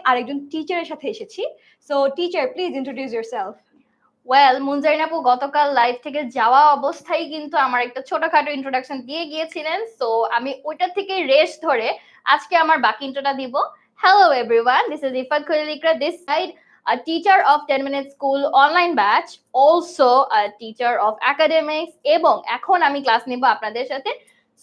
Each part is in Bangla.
আরেকজন টিচারের সাথে এসেছি। So teacher, please introduce yourself. Well, Munzarin আপু গতকাল লাইভ থেকে যাওয়া অবস্থায় কিন্তু আমার একটা ছোটখাটো ইন্ট্রোডাকশন দিয়ে গিয়েছিলেন, সো আমি ওইটা থেকে রেস্ট ধরে আজকে আমার বাকি ইন্ট্রোটা দিব। Hello everyone, this is Ifat Khalil Iqra, this side a teacher of 10 minute school online batch, also a teacher of academics, এবং এখন আমি ক্লাস নিব আপনাদের সাথে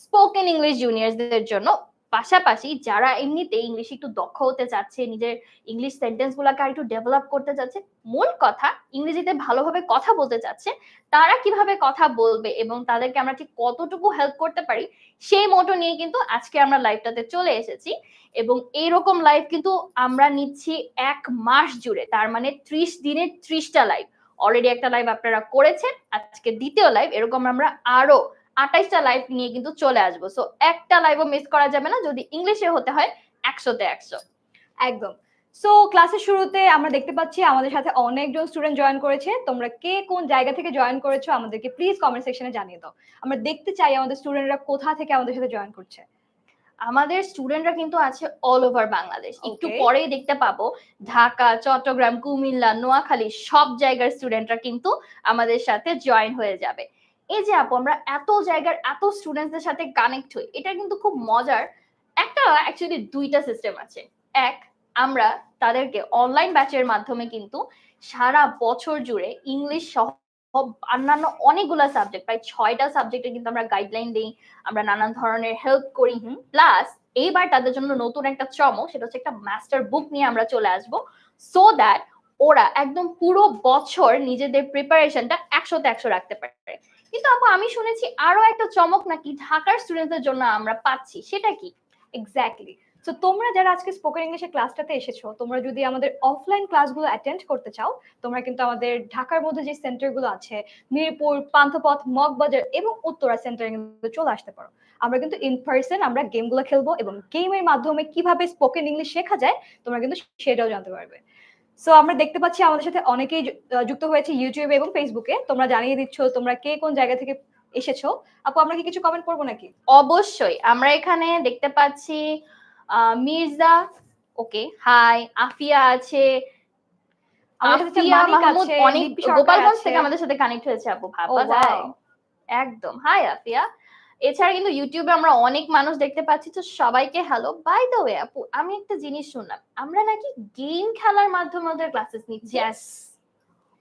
স্পোকেন ইংলিশ জুনিয়রদের জন্য। পাশাপাশি যারা এমনিতে ইংলিশ একটু দক্ষ হতে চাচ্ছে, নিজের ইংলিশ সেন্টেন্স গুলাকে আর একটু ডেভেলপ করতে চাচ্ছে, মূল কথা ইংরেজিতে ভালোভাবে কথা বলতে চাচ্ছে, তারা কিভাবে কথা বলবে এবং তাদেরকে আমরা ঠিক কতটুকু হেল্প করতে পারি, সেই মোটো নিয়ে কিন্তু আজকে আমরা লাইভটাতে চলে এসেছি। এবং এইরকম লাইভ কিন্তু আমরা নিচ্ছি 1 মাস জুড়ে, তার মানে 30 দিনের 30টা লাইভ। অলরেডি একটা লাইভ আপনারা করেছেন, আজকে দ্বিতীয় লাইভ, এরকম আমরা আরো 28টা লাইভ নিয়ে কিন্তু চলে আসবো। সো একটা লাইভও মিস করা যাবে না, যদি ইংলিশে হতে হয় 100তে 100। একদম। সো ক্লাসের শুরুতে আমরা দেখতে পাচ্ছি আমাদের সাথে অনেকজন স্টুডেন্ট জয়েন করেছে। তোমরা কে কোন জায়গা থেকে জয়েন করেছো আমাদেরকে প্লিজ কমেন্ট সেকশনে জানিয়ে দাও। আমরা দেখতে চাই আমাদের স্টুডেন্টরা কোথা থেকে আমাদের সাথে জয়েন করছে। আমাদের স্টুডেন্টরা কিন্তু আছে অল ওভার বাংলাদেশ। একটু Okay. পরেই দেখতে পাবো ঢাকা, চট্টগ্রাম, কুমিল্লা, নোয়াখালী সব জায়গার স্টুডেন্টরা কিন্তু আমাদের সাথে জয়েন হয়ে যাবে। এই যে আপু, আমরা এত জায়গার এত স্টুডেন্টসদের সাথে কানেক্ট হই, এটা কিন্তু খুব মজার। একটা অ্যাকচুয়ালি দুইটা সিস্টেম আছে। এক, আমরা তাদেরকে অনলাইন ব্যাচের মাধ্যমে কিন্তু সারা বছর জুড়ে ইংলিশ সহ অন্যান্য অনেকগুলো সাবজেক্ট, প্রায় 6টা সাবজেক্টে কিন্তু আমরা গাইডলাইন দিই, আমরা নানান ধরনের হেল্প করি। প্লাস এইবার তাদের জন্য নতুন একটা চমক, সেটা হচ্ছে একটা মাস্টার বুক নিয়ে আমরা চলে আসবো, সো দ্যাট ওরা একদম পুরো বছর নিজেদের প্রিপারেশনটা 100তে 100 রাখতে পারে। কিন্তু আপু, আমি শুনেছি আরো একটা চমক নাকি ঢাকার স্টুডেন্টদের জন্য আমরা পাচ্ছি, সেটা কি? এক্স্যাক্টলি। সো তোমরা যারা আজকে স্পোকেন ইংলিশের ক্লাসটাতে এসেছো, তোমরা যদি আমাদের অফলাইন ক্লাসগুলো অ্যাটেন্ড করতে চাও, তোমরা কিন্তু আমাদের ঢাকার মধ্যে যে সেন্টারগুলো আছে, মিরপুর, পান্থপথ, মগবাজার এবং উত্তরা সেন্টারে কিন্তু চলে আসতে পারো। আমরা কিন্তু ইন পার্সন আমরা গেমগুলো খেলবো এবং গেমের মাধ্যমে কিভাবে স্পোকেন ইংলিশ শেখা যায় তোমরা কিন্তু সেটাও জানতে পারবে। সো আমরা দেখতে পাচ্ছি আমাদের সাথে অনেকেই যুক্ত হয়েছে ইউটিউবে এবং ফেসবুকে। তোমরা জানিয়ে দিচ্ছ তোমরা কে কোন জায়গা থেকে এসেছো। আপু, আমরা কি কিছু কমেন্ট করবো নাকি? অবশ্যই। আমরা এখানে দেখতে পাচ্ছি মির্জা, ওকে, হাই। আফিয়া আছে, আফিয়া মাহমুদ অনেক গোপালগঞ্জ থেকে আমাদের সাথে কানেক্ট হয়েছে আপু, ভাবা যায়। একদম, হাই আফিয়া। এছাড়া কিন্তু ইউটিউবে আমরা অনেক মানুষ দেখতে পাচ্ছি, তো সবাইকে হ্যালো। বাই দ্য ওয়ে আপু, আমি একটা জিনিস শুনলাম, আমরা নাকি গেম খেলার মাধ্যমে ওদের ক্লাসেস নিচ্ছি। ইয়েস।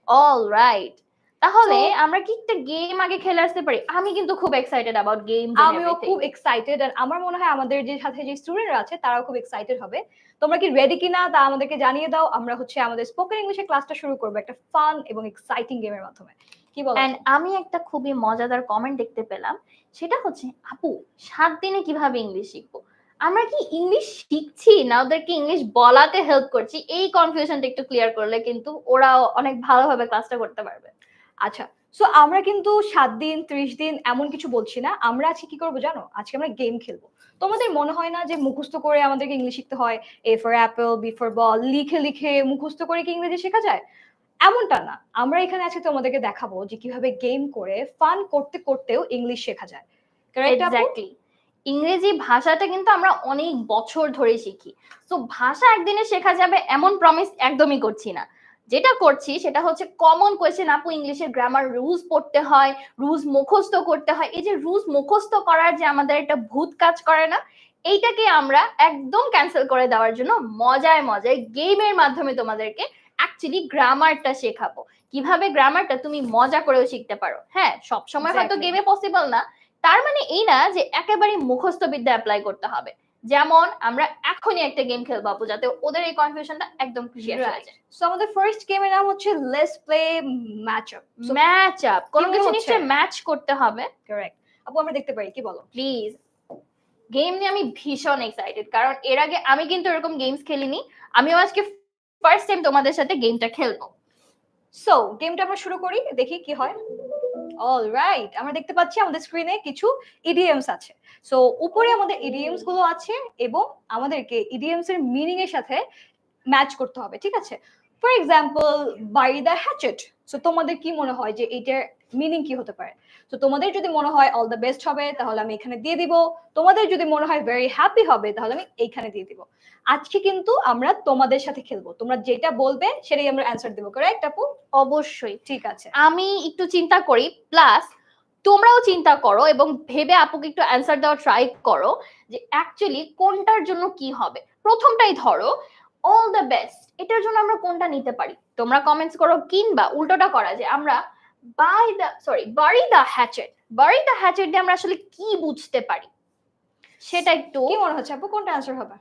অল রাইট, তাহলে আমরা কি একটা গেম আগে খেলে আসতে পারি? আমি কিন্তু খুব এক্সাইটেড অ্যাবাউট গেমস। আমিও খুব এক্সাইটেড, আর আমার মনে হয় আমাদের যে সাথে যে স্টুডেন্টরা আছে তারাও খুব এক্সাইটেড হবে। তোমরা কি রেডি কিনা তা আমাদেরকে জানিয়ে দাও। আমরা হচ্ছে আমাদের স্পোকেন ইংলিশের ক্লাসটা শুরু করব একটা ফান এবং এক্সাইটিং গেমের মাধ্যমে। কি বলো? এন্ড আমি একটা খুবই মজাদার কমেন্ট দেখতে পেলাম, সেটা হচ্ছে আপু 7 দিনে কিভাবে ইংলিশ শিখবো? আমরা কি ইংলিশ শিখছি না ওদেরকে ইংলিশ বলাতে হেল্প করছি? এই কনফিউশনটা একটু ক্লিয়ার করলে কিন্তু ওরা অনেক ভালোভাবে ক্লাসটা করতে পারবে। আচ্ছা, সো আমরা কিন্তু 7 দিন 30 দিন এমন কিছু বলছি না। আমরা আজকে কি করবো জানো? আজকে আমরা গেম খেলবো। তোমাদের মনে হয় না যে মুখস্থ করে আমাদেরকে ইংলিশ শিখতে হয়? A for apple, B for ball লিখে লিখে মুখস্থ করে কি ইংরেজি শেখা যায়? এমনটা না। আমরা এখানে আজকে তোমাদেরকে দেখাবো যে কিভাবে গেম করে ফান করতে করতেও ইংলিশ শেখা যায়। কারেক্ট আপু? এক্স্যাক্টলি। ইংরেজি ভাষাটা কিন্তু আমরা অনেক বছর ধরে শিখি, তো ভাষা একদিনে শেখা যাবে এমন প্রমিস একদমই করছি না। যেটা করছি সেটা হচ্ছে কমন কোয়েশ্চেন আপু, ইংলিশের গ্রামার রুলস পড়তে হয়, রুলস মুখস্থ করতে হয়। এই যে রুলস মুখস্থ করার যে আমাদের একটা ভূত কাজ করে না, এইটাকে আমরা একদম ক্যান্সেল করে দেওয়ার জন্য মজায় মজায় গেমের মাধ্যমে তোমাদেরকে অ্যাকচুয়ালি গ্রামারটা শেখাবো। কিভাবে গ্রামারটা তুমি মজা করেও শিখতে পারো। হ্যাঁ, সবসময় হয়তো গেমে পসিবল না, তার মানে এই না যে একেবারে মুখস্থ বিদ্যা অ্যাপ্লাই করতে হবে। যেমন আমরা এখনই একটা গেম খেলবো আপু, যাতে ওদের এই কনফিউশনটা একদম ক্লিয়ার হয়ে যায়। সো আমাদের ফার্স্ট গেমের নাম হচ্ছে let's play match up. Match up, কোনো কিছু নিশ্চয়ই ম্যাচ করতে হবে। কারেক্ট আপু, আমরা দেখতে পারি, কি বলো? প্লিজ। গেম নিয়ে আমি ভীষণ এক্সাইটেড, কারণ এর আগে আমি কিন্তু এরকম গেমস খেলিনি। আমিও আজকে ফার্স্ট টাইম তোমাদের সাথে গেমটা খেলবো। সো গেমটা আমরা শুরু করি, দেখি কি হয়। অলরাইট, আমরা দেখতে পাচ্ছি আমাদের স্ক্রিনে কিছু ইডিয়মস আছে। সো উপরে আমাদের ইডিয়মস গুলো আছে এবং আমাদেরকে ইডিয়মস এর মিনিং এর সাথে ম্যাচ করতে হবে, ঠিক আছে? For example, by the hatchet. So তোমাদের কি মনে হয় যে এটার মিনিং কি হতে পারে। তো তোমাদের যদি মনে হয় অল দ্য বেস্ট হবে তাহলে আমি এখানে দিয়ে দিব, তোমাদের যদি মনে হয় ভেরি হ্যাপি হবে তাহলে আমি এইখানে দিয়ে দিব। আজকে কিন্তু আমরা তোমাদের সাথে খেলবো, তোমরা যেটা বলবে সেটাই আমরা অ্যান্সার দেবো, কারেক্ট আপু? অবশ্যই। ঠিক আছে। আমি একটু চিন্তা করি, প্লাস তোমরাও চিন্তা করো এবং ভেবে আপুকে একটু অ্যান্সার দেওয়া ট্রাই করো যে অ্যাকচুয়ালি কোনটার জন্য কি হবে। প্রথমটাই ধরো অল দ্য বেস্ট, এটার জন্য আমরা কোনটা নিতে পারি তোমরা কমেন্টস করো, কিংবা উল্টোটা করা যে আমরা bury the hatchet, bury the hatchet দিয়ে আমরা আসলে কি বুঝতে পারি সেটা একটু। কি মনে হচ্ছে আপু কোনটা অ্যান্সার হবে?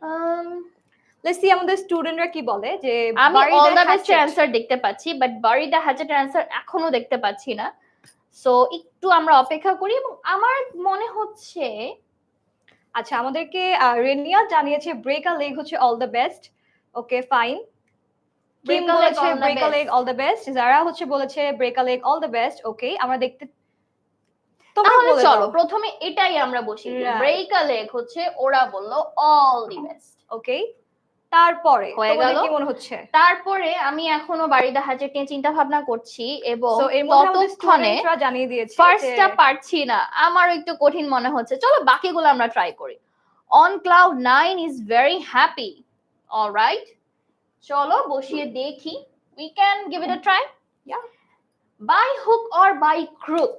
লেটস সি আমাদের স্টুডেন্টরা কি বলে। যে আমি bury all the the best hatchet। Answer দেখতে পাচ্ছি, but BARI the hatchet answer এখনো দেখতে পাচ্ছি না। সো একটু আমরা অপেক্ষা করি, এবং আমার মনে হচ্ছে আচ্ছা, আমাদেরকে রেনিয়া জানিয়েছে ব্রেক আ লেগ হচ্ছে all the best. Okay fine. Kim Break a leg, বলেছে all the break a leg best। All the best. যারা হচ্ছে বলেছে break a leg all the best. Okay আমরা দেখতে, তোমরা তাহলে বলে চলো দাও। প্রথমে এটাই আমরা বসিয়ে দিই। Right. ব্রেক আ লেগ হচ্ছে ওরা বললো অল দি বেস্ট। ওকে, তারপরে হয়ে তোমাদের গেল। কি মনে হচ্ছে? তারপরে আমি এখনো বারি দ্য হ্যাচেট নিয়ে চিন্তা ভাবনা করছি, এবং সো এর মধ্যে আমাদের ততক্ষণে স্টুডেন্টরা জানিয়ে দিয়েছে যে ফার্স্টটা পারছি না, আমারও একটু কঠিন মনে হচ্ছে। চলো বাকিগুলো আমরা ট্রাই করি। On cloud 9 is very happy. Alright, চলো বসিয়ে দেখি, we can give it a try. Yeah. By hook or by crook,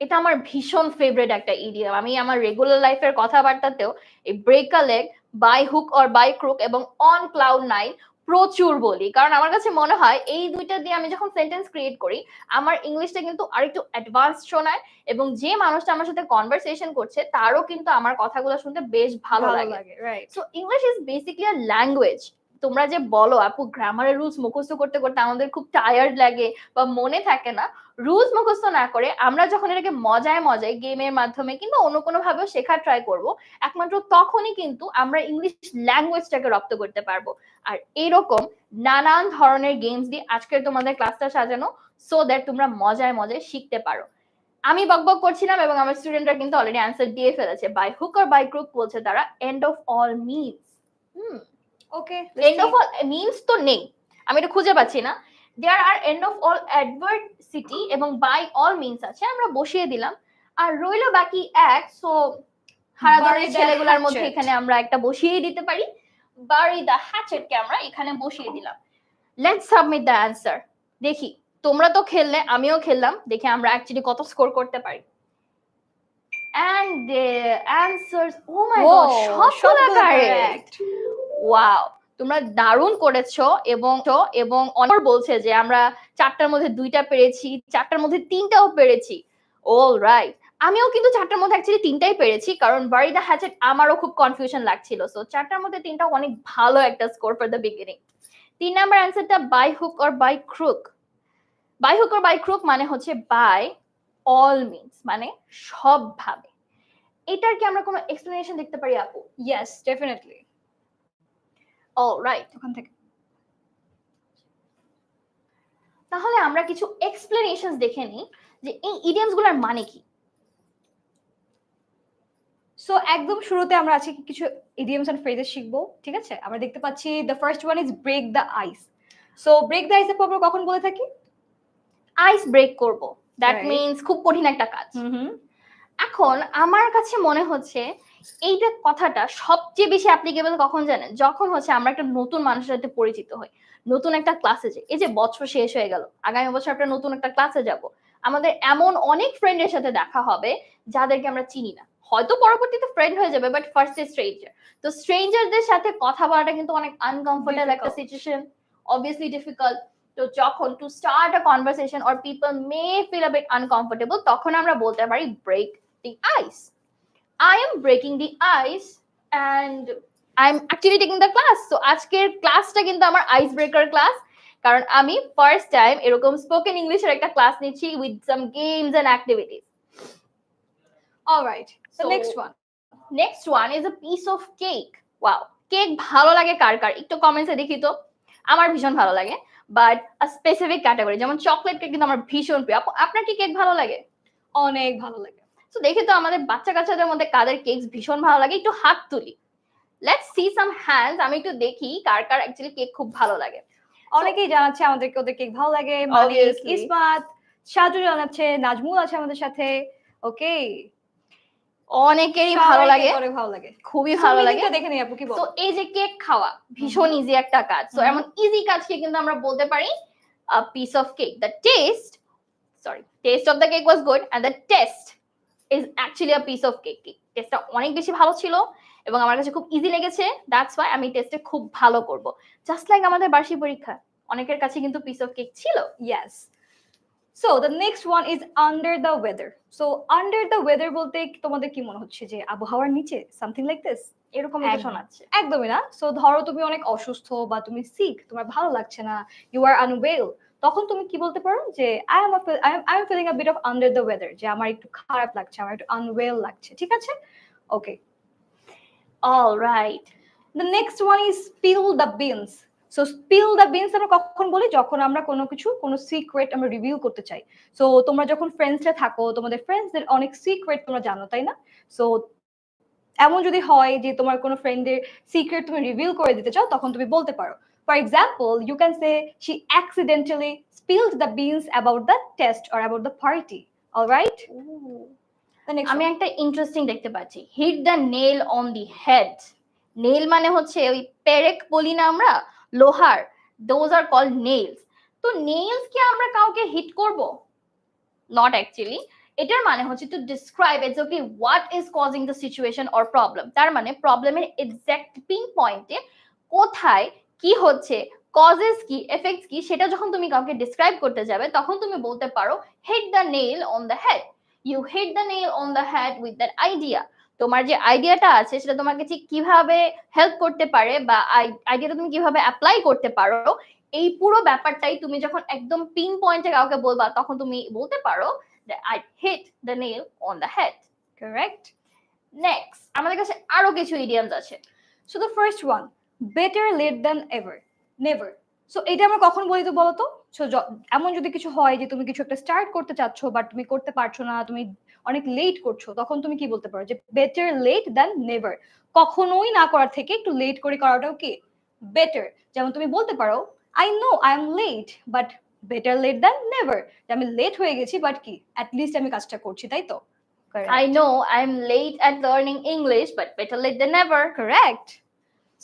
এটা আমার ভীষণ ফেভারিট একটা ইডিয়াম। আমি আমার রেগুলার লাইফের কথাবার্তাতেও এই break a leg, by hook or by crook এবং অন ক্লাউড 9 প্রচুর বলি, কারণ আমার কাছে মনে হয় এই দুইটা দিয়ে আমি যখন সেন্টেন্স ক্রিয়েট করি আমার ইংলিশটা কিন্তু আরেকটু অ্যাডভান্স শোনায়, এবং যে মানুষটা আমার সাথে কনভারসেশন করছে তারও কিন্তু আমার কথাগুলো শুনতে বেশ ভালো লাগে। Right. So English is basically a language. তোমরা যে বলো আপু গ্রামারের রুলস মুখস্থ করতে করতে আমাদের খুব টায়ার্ড লাগে বা মনে থাকে না, রুলস মুখস্থ না করে আমরা যখন এটাকে মজায় মজায় গেমের মাধ্যমে কিংবা অন্য কোনো ভাবেও শেখার ট্রাই করব, একমাত্র তখনই কিন্তু আমরা ইংলিশ ল্যাঙ্গুয়েজটাকে রপ্ত করতে পারবো। আর এরকম নানান ধরনের গেমস দিয়ে আজকের তোমাদের ক্লাসটা সাজানো, সো দ্যাট তোমরা মজায় মজায় শিখতে পারো। আমি বকবক করছিলাম এবং আমার স্টুডেন্টরা কিন্তু অলরেডি অ্যান্সার দিয়ে ফেলেছে। By hook or by crook বলছে তারা end of all means. Okay, end of all means তো নেই, আমি এটা খুঁজে পাচ্ছি না। There are end of all adversity এবং বাই অল মিনস আছে, আমরা বসিয়ে দিলাম। আর রইলো বাকি এক, সো হারাধনের Bury the ছেলেগুলোর মধ্যে hatchet। এখানে আমরা একটা বসিয়ে দিতে পারি। বারি দ্য হ্যাচেট কে আমরা এখানে বসিয়ে দিলাম। Let's submit the answer. দেখি, তোমরা তো খেললে, আমিও খেললাম, দেখি আমরা অ্যাকচুয়ালি কত স্কোর করতে পারি। And the answers, oh my god, সবগুলো কারেক্ট। ওয়াও, তোমরা দারুণ করেছো। এবং অনেক বলছে যে আমরা 4টার মধ্যে 2টা পেরেছি, 4টার মধ্যে 3টাও পেরেছি। অলরাইট, আমিও কিন্তু 4টার মধ্যে অ্যাকচুয়ালি 3টাই পেরেছি, কারণ বারি দ্য হ্যাচেট আমারও খুব কনফিউশন লাগছিল। সো 4টার মধ্যে 3টা অনেক ভালো একটা score for the beginning. 3 number অ্যান্সারটা by hook or by crook. By hook or by crook মানে হচ্ছে বাই অল মিনস, মানে সব ভাবে। এটার কি আমরা কোনো এক্সপ্লেনেশন দেখতে পারি আপু? Yes, definitely. অলরাইট, ওখান থেকে তাহলে আমরা কিছু এক্সপ্লেনেশনস দেখে নিই যে এই ইডিয়মস গুলোর মানে কি। সো একদম শুরুতে আমরা আজকে কিছু ইডিয়মস এন্ড ফ্রেজেস শিখবো, ঠিক আছে? আমরা দেখতে পাচ্ছি the first one is break the ice. So break the ice এর পর কখন বলে থাকি? আইস ব্রেক করব, দ্যাট Right. মিন্স খুব কঠিন একটা কাজ। এখন আমার কাছে মনে হচ্ছে এইটা কথাটা সবচেয়ে বেশি অ্যাপ্লিকেবল কখন জানেন? যখন হচ্ছে আমরা একটা নতুন মানুষের সাথে পরিচিত হই, নতুন একটা ক্লাসে যাই। এই যে বছর শেষ হয়ে গেল, আগামী বছর আমরা নতুন একটা ক্লাসে যাব, আমাদের এমন অনেক ফ্রেন্ডের সাথে দেখা হবে যাদেরকে আমরা চিনি না, হয়তো পরবর্তীতে ফ্রেন্ড হয়ে যাবে, বাট ফার্স্টে স্ট্রেঞ্জার। তো স্ট্রেঞ্জারদের সাথে কথা বলাটা কিন্তু অনেক আনকমফোর্টেবল একটা সিচুয়েশন, অবভিয়াসলি ডিফিকাল্ট। তো যখন to start a conversation or people may feel a bit uncomfortable, তখন আমরা বলতে পারি break the ice. I am breaking the ice and I'm actually taking the class. So আজকের ক্লাসটা কিন্তু আমার আইস ব্রেকার ক্লাস, কারণ আমি ফার্স্ট টাইম এরকম স্পোকেন ইংলিশের একটা ক্লাস নিচ্ছি with some games and activities. Alright, the next one is a piece of cake. Wow, cake ভালো লাগে কার কার একটু কমেন্টসে দেখি তো। আমার ভীষণ ভালো লাগে, বাট আ স্পেসিফিক ক্যাটাগরি, যেমন চকলেট কেক কিন্তু আমার ভীষণ প্রিয়। আপনার কি কেক ভালো লাগে? অনেক ভালো লাগে। তো দেখি তো আমাদের বাচ্চা কাচ্চাদের মধ্যে কাদের কেকস ভীষণ ভালো লাগে, একটু হাত তুলি। লেটস সি সাম হ্যান্ডস, আমি একটু দেখি কার কার অ্যাকচুয়ালি কেক খুব ভালো লাগে। অনেকেই জানাচ্ছে আমাদেরকে ওদের কেক ভালো লাগে। মানিক, ইসমাত, সাজুজান আছে, নাজমুল আছে আমাদের সাথে। ওকে, অনেকেরই ভালো লাগে, অনেক ভালো লাগে, খুবই So, ভালো লাগে। meaning টা দেখে নিই আপু, কি তো বল? এই যে কেক খাওয়া ভীষণ ইজি একটা কাজ। তো হুম। এমন ইজি কাজকে কিন্তু আমরা বলতে পারি a piece of cake. The taste of the cake was good and the test is actually a piece of cake. টেস্টটা অনেক বেশি ভালো ছিল এবং আমার কাছে খুব ইজি লেগেছে, দ্যাটস ওয়াই আমি টেস্টে খুব ভালো করব। জাস্ট লাইক আমাদের বার্ষিক পরীক্ষা, অনেকের কাছে কিন্তু পিস অফ কেক ছিল। Yes. So the next one is under the weather. So under the weather বলতে তোমাদের কি মনে হচ্ছে, যে আবহাওয়ার নিচে, সামথিং লাইক দিস? এরকমই তো শোনাচ্ছে। একদমই না। সো ধরো তুমি অনেক অসুস্থ বা তুমি সিক, তোমার ভালো লাগছে না, ইউ আর আনওয়েল, তখন তুমি কি বলতে পারো যে I am feeling a bit of under the weather, যে আমার একটু খারাপ লাগছে, আমার একটু আনওয়েল লাগছে, ঠিক আছে? Okay, alright. The next one is spill the beans. So spill the beans আমরা কখন বলি? যখন আমরা কোনো সিক্রেট আমরা রিভিউ করতে চাই। সো তোমরা যখন ফ্রেন্ডসরা থাকো, তোমাদের ফ্রেন্ডসদের অনেক সিক্রেট তোমরা জানো, তাই না? সো এমন যদি হয় যে তোমার কোনো ফ্রেন্ডের সিক্রেট তুমি রিভিল করে দিতে চাও, তখন তুমি বলতে পারো, for example you can say she accidentally spilled the beans about the test or about the party. Alright, আমি একটা ইন্টারেস্টিং দেখতে পাচ্ছি, hit the nail on the head. Nail মানে হচ্ছে ওই পেরেক বলি না আমরা, লোহার, দোজ আর কল্ড নেলস। তো নেলস কি আমরা কাউকে হিট করব? Not actually. এটার মানে হচ্ছে to describe exactly what is causing the situation or problem. তার মানে প্রবলেমের এক্স্যাক্ট পিন পয়েন্টে কোথায় কি হচ্ছে, কজেস কি, এফেক্টস কি, সেটা যখন তুমি কাউকে ডিসক্রাইব করতে যাবে তখন তুমি বলতে পারো hit the nail on the head. You hit the nail on the head with that idea. তোমার যে আইডিয়াটা আছে সেটা তোমাকে ঠিক কিভাবে হেল্প করতে পারে বা আইডিয়াটা তুমি কিভাবে অ্যাপ্লাই করতে পারো, এই পুরো ব্যাপারটাই তুমি যখন একদম পিন পয়েন্টে কাউকে বলবা তখন তুমি বলতে পারো that I hit the nail on the head. Correct. Next, আমাদের কাছে আরো কিছু ইডিয়ামস আছে। So the first one, better late than ever, never. So এটা আমরা কখন বলি তো বলো তো? সো এমন যদি কিছু হয় যে তুমি কিছু একটা স্টার্ট করতে চাচ্ছ বাট তুমি করতে পারছো না, তুমি অনেক লেট করছো, তখন তুমি কি বলতে পারো? যে বেটার লেট দ্যান নেভার, কখনোই না করার থেকে একটু লেট করে করাটাও কি বেটার। যেমন তুমি বলতে পারো I know I am late but better late than never, যে আমি লেট হয়ে গেছি বাট কি অ্যাটলিস্ট আমি কাজটা করছি, তাই তো? I know I'm late at learning English, but better late than never. Correct.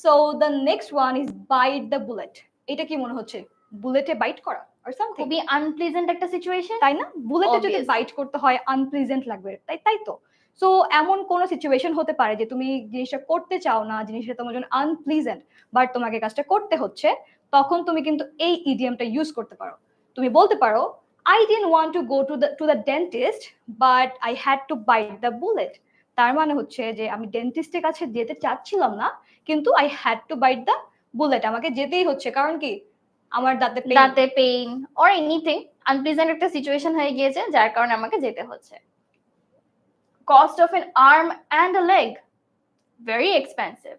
So the next one is bite the bullet. এটা কি মনে হচ্ছে? বুলেটে বাইট করা or something? খুবই আনপ্লিজেন্ট একটা সিচুয়েশন, তাই না? বুলেটে যদি Obviously. বাইট করতে হয় আনপ্লিজেন্ট লাগবে, তাই তো? সো এমন কোন সিচুয়েশন হতে পারে যে তুমি জিনিসটা করতে চাও না, জিনিসটা তোমার জন্য আনপ্লিজেন্ট, বাট তোমাকে কাজটা করতে হচ্ছে, তখন তুমি কিন্তু এই ইডিয়ামটা ইউজ করতে পারো। তুমি বলতে পারো I didn't want to go to the dentist but I had to bite the bullet. তার মানে হচ্ছে যে আমি ডেন্টিস্টের কাছে যেতে চাচ্ছিলাম না, কিন্তু I had to bite the bullet, আমাকে যেতেই হচ্ছে, কারণ কি আমার দাঁতে পেইন অর এনিথিং, আনপ্লিজেন্ট একটা সিচুয়েশন হয়ে গিয়েছে যার কারণে আমাকে যেতে হচ্ছে। Cost of N arm and a leg, very expensive.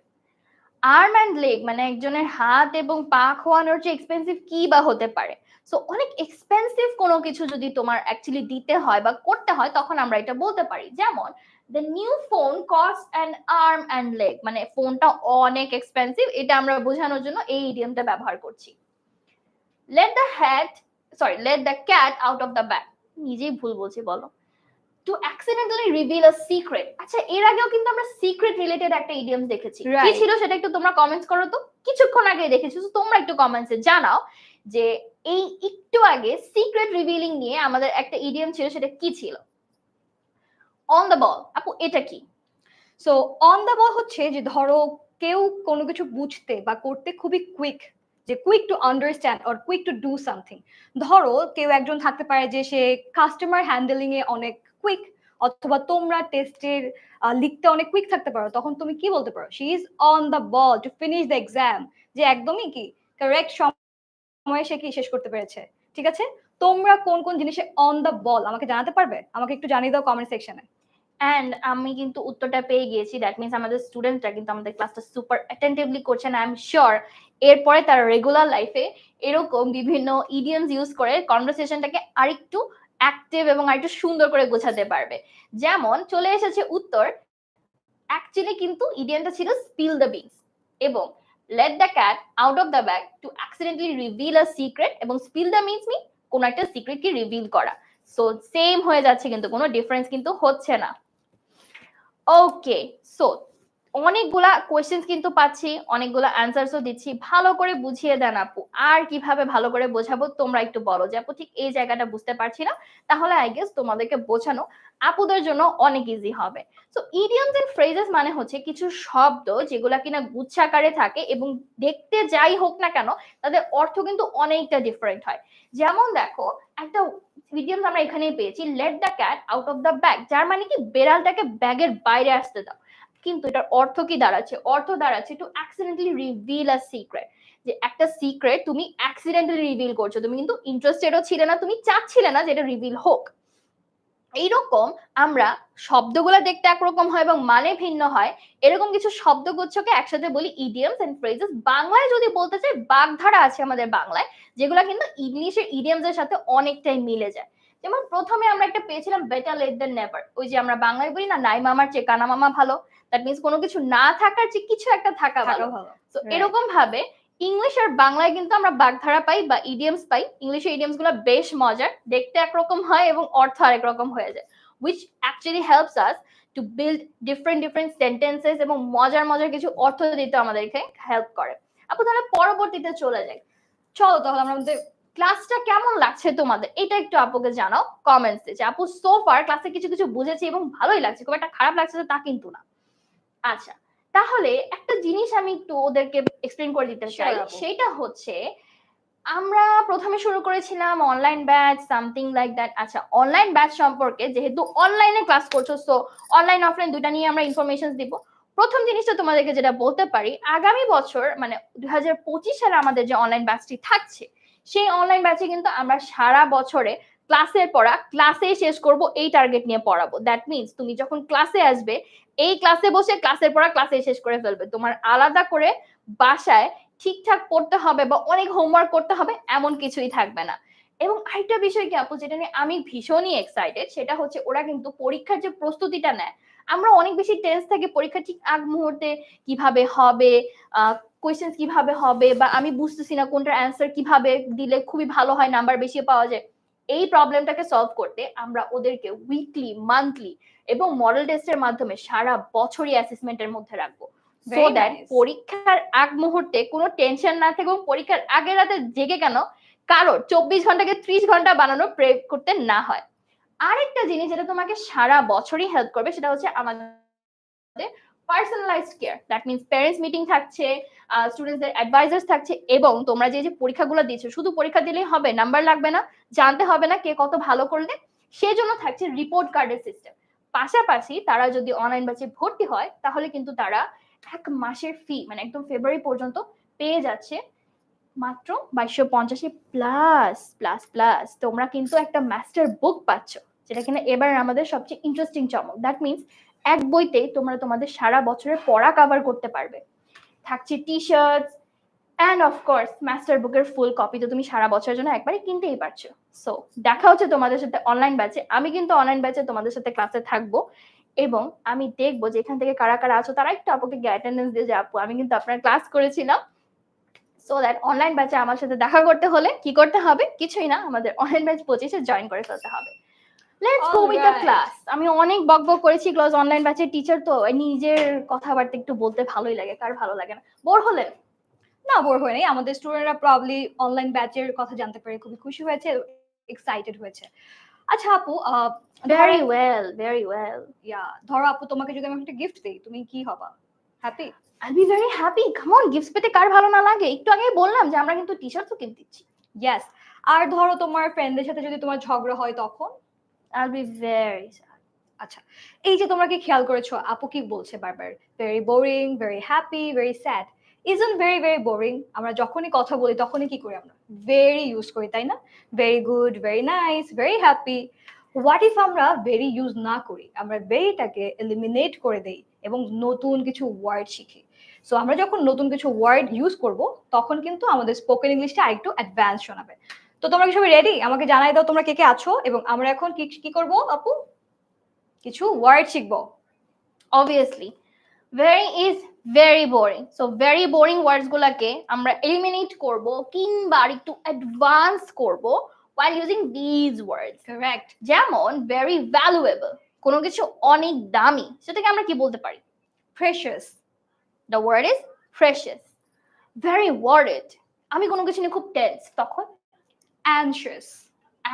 Arm and leg মানে একজনের হাত এবং পা খোয়ানোর যে এক্সপেন্সিভ কি বা হতে পারে। সো অনেক এক্সপেন্সিভ কোনো কিছু যদি তোমার অ্যাকচুয়ালি দিতে হয় বা করতে হয় তখন আমরা এটা বলতে পারি। যেমন the new phone cost an arm and leg, মানে ফোনটা অনেক এক্সপেন্সিভ, এটা আমরা বোঝানোর জন্য এই ইডিয়ামটা ব্যবহার করছি। let the cat out of the bag, নিজেই ভুল বলছি বলো। To accidentally reveal a secret. আচ্ছা, এর আগেও কিন্তু আমরা সিক্রেট রিলেটেড একটা ইডিয়ামস দেখেছি, কি ছিল সেটা একটু তোমরা কমেন্টস করো তো। কিছুক্ষণ আগে দেখেছি, তোমরা একটু কমেন্টসে জানাও যে এই একটু আগে সিক্রেট রিভিলিং নিয়ে আমাদের একটা ইডিয়াম ছিল, সেটা কি ছিল? অন দ্য বল, আপু এটা কি? সো অন দ্য বল হচ্ছে যে ধরো কেউ কোনো কিছু বুঝতে বা করতে খুবই কুইক, যে quick to understand or quick to do something. ধরো কেউ একজন থাকতে পারে যে সে কাস্টমার হ্যান্ডেলিং এ অনেক কুইক, অথবা তোমরা টেস্টের লিখতে অনেক কুইক থাকতে পারো, তখন তুমি কি বলতে পারো? She is on the ball to finish the exam, যে একদমই কি কারেক্ট সময়ে সে কি শেষ করতে পেরেছে। ঠিক আছে, তোমরা কোন কোন জিনিসে অন দ্য বল আমাকে জানাতে পারবে? আমাকে একটু জানিয়ে দাও কমেন্ট সেকশনে। অ্যান্ড আমি কিন্তু উত্তরটা পেয়ে গিয়েছি, দ্যাট মিনস আমাদের স্টুডেন্টরা কিন্তু আমাদের ক্লাসটা সুপার অ্যাটেন্টিভলি করছেন। আই এম শিওর এরপরে তারা রেগুলার লাইফে এরকম বিভিন্ন ইডিয়ামস ইউজ করে কনভারসেশনটাকে আরেকটু অ্যাক্টিভ এবং আরেকটু সুন্দর করে গোছাতে পারবে। যেমন চলে এসেছে উত্তর, অ্যাকচুয়ালি কিন্তু ইডিয়ামটা ছিল স্পিল দ্য বিনস এবং let the cat out of the bag to accidentally reveal a secret, এবং স্পিল দ্য মিনস কোন একটা সিক্রেটকে রিভিল করা। সো সেম হয়ে যাচ্ছে, কিন্তু কোনো ডিফারেন্স কিন্তু হচ্ছে না। ওকে, সো অনেকগুলা কোয়েশ্চেন্স কিন্তু পাচ্ছি, অনেকগুলা অ্যান্সারসও দিচ্ছি, ভালো করে বুঝিয়ে দেন আপু। আর কিভাবে ভালো করে বোঝাবো তোমরা একটু বলো, যে আপু ঠিক এই জায়গাটা বুঝতে পারছি না, তাহলে আই গেস তোমাদেরকে বোঝানো আপুদের জন্য অনেক ইজি হবে। সো ইডিয়মস এন্ড ফ্রেজেস মানে হচ্ছে কিছু শব্দ যেগুলা কিনা গুচ্ছাকারে থাকে এবং দেখতে যাই হোক না কেন তাদের অর্থ কিন্তু অনেকটা ডিফারেন্ট হয়। যেমন দেখো, একটা ইডিয়মস আমরা এখানেই পেয়েছি, late the cat out of the bag, যার মানে কি বেড়ালটাকে ব্যাগের বাইরে আসতে দাও। কিন্তু এটার অর্থ কি দাঁড়াচ্ছে? অর্থ দাঁড়াচ্ছে to accidentally reveal a secret, যে একটা সিক্রেট তুমি অ্যাক্সিডেন্টালি রিভিল করছো, তুমি কিন্তু ইন্টারেস্টেডও ছিলে না, তুমি চাচ্ছিলে না যে এটা রিভিল হোক। এইরকম আমরা শব্দগুলো দেখতে একরকম হয় এবং মানে ভিন্ন হয়, এরকম কিছু শব্দগুচ্ছকে একসাথে বলি ইডিয়মস এন্ড ফ্রেজেস। বাংলায় যদি বলতে চাই, বাগধারা আছে আমাদের বাংলায়, যেগুলো কিন্তু ইংলিশের ইডিয়মস এর সাথে অনেকটাই মিলে যায়। যেমন প্রথমে আমরা একটা পেয়েছিলাম বেটার লেট দেন নেভার, ওই যে আমরা বাংলায় বলি না, নাই মামার চেয়ে কানা মামা ভালো, দ্যাট মিন্স কোনো কিছু না থাকার চেয়ে কিছু একটা থাকা ভালো। তো এরকম ভাবে ইংলিশ আর বাংলায় কিন্তু আমরা বাগধারা পাই বা ইডিয়মস পাই। ইংলিশের ইডিয়মস গুলো বেশ মজার, দেখতে একরকম হয় এবং অর্থ আরেক রকম হয়ে যায়, which actually helps us to build different sentences এবং মজার মজার কিছু অর্থ দিতে আমাদেরকে হেল্প করে। আপু তাহলে পরবর্তীতে চলে যাই, চলো তাহলে আমরা আমাদের ক্লাসটা কেমন লাগছে তোমাদের এটা একটু আপুকে জানাও কমেন্টসে, যে আপু সো ফার ক্লাসে কিছু কিছু বুঝেছি এবং ভালোই লাগছে, খুব একটা খারাপ লাগছে তা কিন্তু না। আচ্ছা, তাহলে একটা জিনিস আমি একটু ওদেরকে এক্সপ্লেন করে দিতে চাই, সেটা হচ্ছে আমরা প্রথমে শুরু করেছিলাম online batch something like that. আচ্ছা, অনলাইন ব্যাচ সম্পর্কে, যেহেতু অনলাইনে ক্লাস করছো, সো অনলাইন অফলাইন দুইটা নিয়ে আমরা ইনফরমেশন দিব। প্রথম জিনিসটা তোমাদেরকে যেটা বলতে পারি, আগামী বছর মানে 2025 সালে আমাদের যে অনলাইন ব্যাচটি থাকছে, সেই অনলাইন ব্যাচে কিন্তু আমরা সারা বছরে ক্লাসের পড়া ক্লাসেই শেষ করব, এই টার্গেট নিয়ে পড়াবো। দ্যাট মিনস তুমি যখন ক্লাসে আসবে, এই ক্লাসে বসে ক্লাসের পড়া ক্লাসে শেষ করে ফেলবে, তোমার আলাদা করে বাসায় ঠিকঠাক পড়তে হবে বা অনেক হোমওয়ার্ক করতে হবে এমন কিছুই থাকবে না। এবং আরেকটা বিষয় কি আপু, যেটা নিয়ে আমি ভীষণই এক্সাইটেড, সেটা হচ্ছে ওরা কিন্তু পরীক্ষার যে প্রস্তুতিটা নেয়, আমরা অনেক বেশি টেন্স থাকি পরীক্ষার ঠিক আগ মুহূর্তে কিভাবে হবে, কোয়েশ্চেন কিভাবে হবে, বা আমি বুঝতেছি না কোনটার অ্যান্সার কিভাবে দিলে খুবই ভালো হয়, নাম্বার বেশি পাওয়া যায়। এই প্রবলেমটাকে সলভ করতে আমরা ওদেরকে উইকলি, মান্থলি এবং মডেল টেস্টের মাধ্যমে সারা বছরই অ্যাসেসমেন্টের মধ্যে রাখবো, সো দ্যাট পরীক্ষার আগ মুহূর্তে কোনো টেনশন না থাকে এবং পরীক্ষার আগের রাতে জেগে কেন কারোর 24 ঘন্টাকে 30 ঘন্টা বানানোর প্রে করতে না হয়। আরেকটা জিনিস যেটা তোমাকে সারা বছরই হেল্প করবে, সেটা হচ্ছে আমাদের personalised care. That means parents meeting থাকছে, স্টুডেন্টসদের অ্যাডভাইজার্স থাকছে, এবং তোমরা যে যে পরীক্ষাগুলো দিচ্ছ, শুধু পরীক্ষা দিলেই হবে, নাম্বার লাগবে না, জানতে হবে না কে কত ভালো করলে, সেই জন্য থাকছে রিপোর্ট কার্ডের সিস্টেম। পাশাপাশি তারা যদি অনলাইন ব্যাচে ভর্তি হয়, তাহলে কিন্তু তারা 1 মাসের ফি মানে একদম ফেব্রুয়ারি পর্যন্ত পেয়ে যাচ্ছে মাত্র 2250 প্লাস প্লাস প্লাস তোমরা কিন্তু একটা মাস্টার বুক পাচ্ছ, যেটা কিনা এবার আমাদের সবচেয়ে ইন্টারেস্টিং চমক। দ্যাট মিন্স এক বইতে তোমরা তোমাদের সারা বছরের পড়া কভার করতে পারবে। থাকছে টি শার্টস অ্যান্ড অফকোর্স মাস্টার বুকের ফুল কপি, তো তুমি সারা বছরের জন্য একবারে কিনতেই পারছো। সো দেখা হচ্ছে তোমাদের সাথে অনলাইন ব্যাচে। আমি কিন্তু অনলাইন ব্যাচে তোমাদের সাথে ক্লাসে থাকবো, এবং আমি দেখবো যে এখান থেকে কারা কারা আছো তারা একটু আপুকে অ্যাটেন্ডেন্স দিয়ে, যে আপু আমি কিন্তু আপনার ক্লাস করেছিলাম। সো দ্যাট অনলাইন ব্যাচে আমার সাথে দেখা করতে হলে কি করতে হবে? কিছুই না, আমাদের অনলাইন ব্যাচ 25-এ জয়েন করে ফেলতে হবে। Let's go with the class. আমি অনেক বকবক করেছি, ক্লাস অনলাইন ব্যাচের টিচার তো নিজের কথাবার্তা একটু বলতে ভালোই লাগে, কার ভালো লাগে না? বোর হলেন? না, বোর হয় নাই। আমাদের স্টুডেন্টরা প্রবাবলি অনলাইন ব্যাচের কথা জানতে পেরে খুবই খুশি হয়েছে, এক্সাইটেড হয়েছে। আচ্ছা আপু, ভেরি ওয়েল ভেরি ওয়েল। ইয়া, ধরো আপু তোমাকে যদি আমি একটা গিফট দেই, তুমি কি হবা? Happy? I'll be very happy. Come on, gift পেতে কার ভালো না লাগে? একটু আগেই বললাম যে আমরা কিন্তু টি-শার্টও কিনতে দিচ্ছি। ইয়েস। আর ধরো তোমার ফ্রেন্ডদের সাথে যদি তোমার ঝগড়া হয় তখন? I'll be very sad. আচ্ছা, এই যে তোমরা কি খেয়াল করেছো আপু কি বলছে বারবার? Very boring, very happy, very sad. Isn't very very boring? আমরা যখনই কথা বলি তখনই কি করি আমরা? ভেরি ইউজ করি, তাই না? Very good, very nice, very happy. What if আমরা ভেরি ইউজ না করি, আমরা ভেরিটাকে এলিমিনেট করে দেই এবং নতুন কিছু ওয়ার্ড শিখি। সো আমরা যখন নতুন কিছু ওয়ার্ড ইউজ করব, তখন কিন্তু আমাদের স্পোকেন ইংলিশটা আরেকটু অ্যাডভান্স শোনাবে। তো তোমরা কি সবাই রেডি? আমাকে জানাই দাও তোমরা কে কে আছো, এবং আমরা এখন কি কি করব আপু? কিছু ওয়ার্ড শিখবো। Obviously, very is very boring. So very boring words গুলাকে আমরা এলিমিনেট করব কিংবা একটু অ্যাডভান্স করব while using these words. Correct. যেমন very valuable, কোনো কিছু অনেক দামি, সেটাকে আমরা কি বলতে পারি? Precious. The word is precious. Very worried, আমি কোনো কিছু নিয়ে খুব tense, তখন Anxious.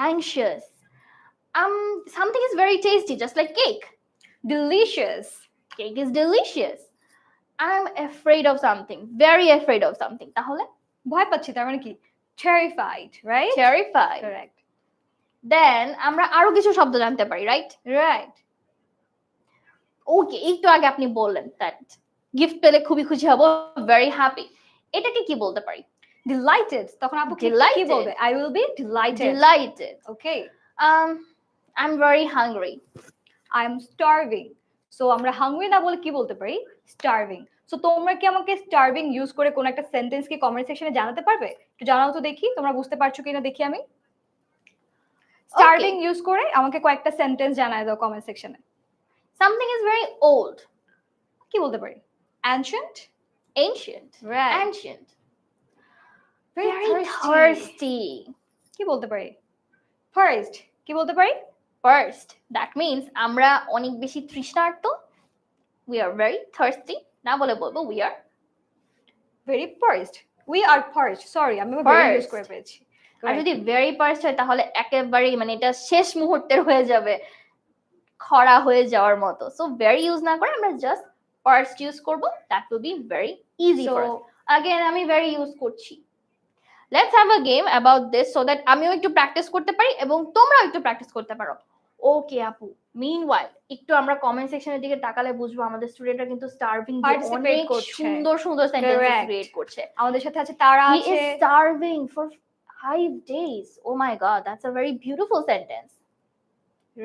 anxious. Something is very tasty, just like cake. Delicious. Cake is delicious. I'm afraid of something, very afraid of something, তাহলে ভয় পাচ্ছি তার মানে কি? Terrified, right? terrified. Correct. Then আমরা আরো কিছু শব্দ জানতে পারি, right? Right. ওকে, একটু আগে আপনি বললেন that গিফট পেলে খুবই খুশি হব, very happy, এটাকে কি বলতে পারি? Delighted. তখন আপু কি Delighted. বলবে? I will be delighted. Delighted. Okay. I'm very hungry. I am starving. So আমরা hungry না বলে কি বলতে পারি? Starving. So তোমরা কি আমাকে starving ইউজ করে কোন একটা সেন্টেন্স কি কমেন্ট সেকশনে জানাতে পারবে? একটু জানাও তো দেখি তোমরা বুঝতে পারছো কিনা দেখি আমি। Starving ইউজ করে আমাকে কয়েকটা সেন্টেন্স জানায় দাও কমেন্ট সেকশনে। Something is very old. কি বলতে পারি? Ancient? Ancient. Right. Ancient. Very thirsty. কি বলতে পারি? First. কি বলতে পারি? First. That means আমরা অনেক বেশি তৃষ্ণার্ত. We are very thirsty. না বলে বলবো we are very parched. We are parched. Sorry, আমি very ইউজ করে পেয়েছি। আর যদি very parched হয় তাহলে একেবারেই মানে এটা শেষ মুহূর্তের হয়ে যাবে, খরা হয়ে যাওয়ার মতো। So very ইউজ না করে আমরা just parched ইউজ করব, that will be very easy for us. Again আমি very ইউজ করছি। Let's have a game about this so that আমিও একটু প্র্যাকটিস করতে পারি এবং তোমরাও একটু প্র্যাকটিস করতে পারো। ওকে আপু, meanwhile একটু আমরা কমেন্ট সেকশনের দিকে তাকালে বুঝবো আমাদের স্টুডেন্টরা কিন্তু স্টারভিং দিয়ে অনেক সুন্দর সুন্দর সেন্টেন্সেস ক্রিয়েট করছে। আমাদের সাথে আছে তারা আছে। He is starving for 5 days. Oh my god, that's a very beautiful sentence.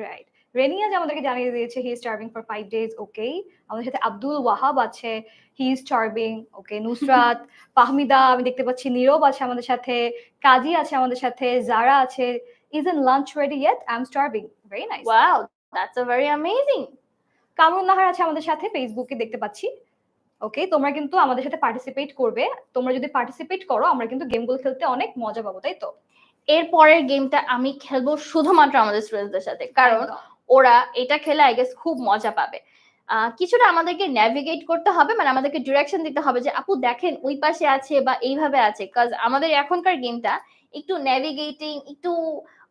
Right. রেনিয়া যে আমাদেরকে জানিয়ে দিয়েছে he is starving for 5 days. Okay. আমাদের সাথে আব্দুল ওয়াহাব আছে he is starving. Okay. Nusrat, Fahmida আমি দেখতে পাচ্ছি, নীরব আছে আমাদের সাথে, কাজী আছে আমাদের সাথে, জারা আছে। Isn't lunch ready yet? I'm starving. Very nice. Wow, that's a very amazing. Kamrun Nahar আছে আমাদের সাথে, ফেসবুকে দেখতে পাচ্ছি। ওকে, তোমরা কিন্তু আমাদের সাথে পার্টিসিপেট করবে। তোমরা যদি পার্টিসিপেট করো আমরা কিন্তু গেমগুলো খেলতে অনেক মজা পাবো, তাই তো? এর পরের গেমটা আমি খেলবো শুধুমাত্র আমাদের স্টুডেন্টদের সাথে, কারণ ওরা এটা খেলে আই গেস খুব মজা পাবে। কিছুটা আমাদেরকে ন্যাভিগেট করতে হবে, মানে আমাদেরকে ডিরেকশন দিতে হবে যে আপু দেখেন ওই পাশে আছে বা এইভাবে আছে, কাজ আমাদের এখনকার গেমটা একটু ন্যাভিগেটিং, একটু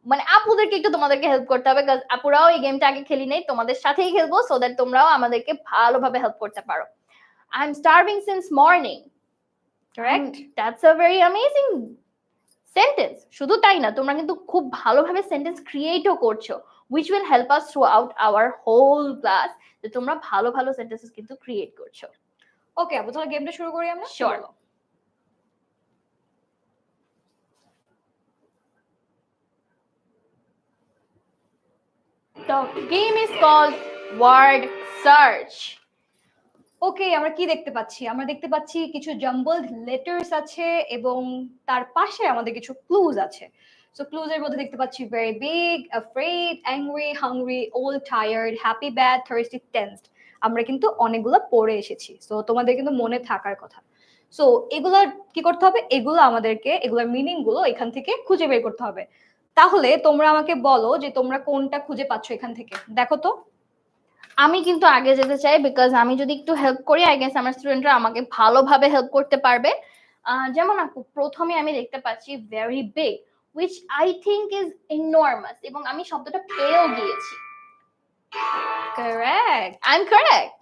মানে আপুদেরকে একটু তোমাদেরকে হেল্প করতে হবে, কাজ আপুরাও এই গেমটা আগে খেলি নেই, তোমাদের সাথেই খেলবো সো দ্যাট তোমরাও আমাদেরকে ভালোভাবে হেল্প করতে পারো। I'm starving since morning. Correct? That's a very amazing sentence. শুধু তাই না, তোমরা কিন্তু খুব ভালোভাবে সেন্টেন্স ক্রিয়েটও করছো, which will help us throughout our whole class. যে তোমরা ভালো ভালো সেন্টেন্সেস কিন্তু ক্রিয়েট করছো। ওকে আপু, তাহলে গেমটা শুরু করি আমরা। Sure. The game is called word search. ওকে, আমরা কি দেখতে পাচ্ছি? আমরা দেখতে পাচ্ছি কিছু জাম্বলড লেটার্স আছে এবং তার পাশে আমাদের কিছু ক্লুজ আছে। সো ক্লুজ এর মধ্যে দেখতে পাচ্ছি very big, afraid, angry, hungry, old, tired, happy, bad, thirsty, tensed. আমরা কিন্তু অনেকগুলো পড়ে এসেছি, সো তোমাদের কিন্তু মনে থাকার কথা। সো এগুলা কি করতে হবে? এগুলো আমাদেরকে এগুলোর মিনিং গুলো এখান থেকে খুঁজে বের করতে হবে। তাহলে তোমরা আমাকে বলো যে তোমরা কোনটা খুঁজে পাচ্ছ এখান থেকে, দেখো তো। আমি কিন্তু আগে যেতে চাই, বিকজ আমি যদি একটু হেল্প করি আই গেস আমার স্টুডেন্টরা আমাকে ভালোভাবে হেল্প করতে পারবে। যেমন আপু প্রথমে আমি দেখতে পাচ্ছি very big, which I think is enormous, এবং আমি শব্দটা পেয়েও গিয়েছি। Correct. I'm correct.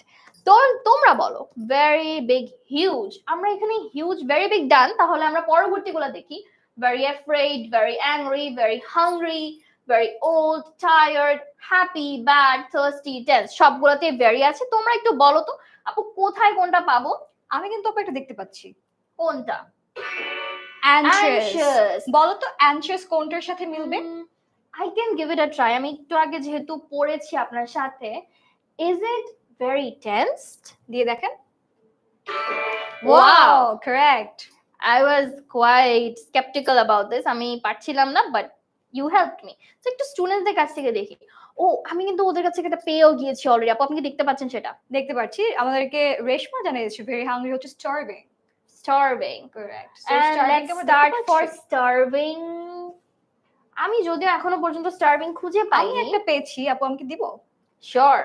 তোমরা বলো ভেরি বিগ, হিউজ। আমরা এখানে হিউজ, ভেরি বিগ ডান, তাহলে আমরা পরবর্তীগুলো দেখি। very afraid, very angry, very hungry, very old, tired, happy, bad, thirsty, tense, সবগুলোতে ভেরি আছে। তোমরা একটু বলো তো আপু কোথায় কোনটা পাবো? আমি কিন্তু আপু এটা দেখতে পাচ্ছি। কোনটা? anxious. বলো তো anxious কোনটার সাথে মিলবে? I can give it a try. আমি একটু আগে যেহেতু পড়েছি আপনার সাথে, is it very tensed? দিয়ে দেখেন। Wow, correct. I was quite skeptical about this. আমি পারছিলাম না, but you helped me. So একটু স্টুডেন্টদের কাছ থেকে দেখি। ও আমি কিন্তু ওদের কাছ থেকে একটা পেয়েও গিয়েছি অলরেডি। আপু আপনি কি দেখতে পাচ্ছেন সেটা? দেখতে পাচ্ছি। আমাদেরকে রেশমা জানিয়েছে very hungry হচ্ছে starving. Starving. Correct. So and let's start for starving. আমি যদিও এখনো পর্যন্ত স্টার্ভিং খুঁজে আমি পাইনি। একটা পেয়েছি, আপু আমাকে দিব? শিওর।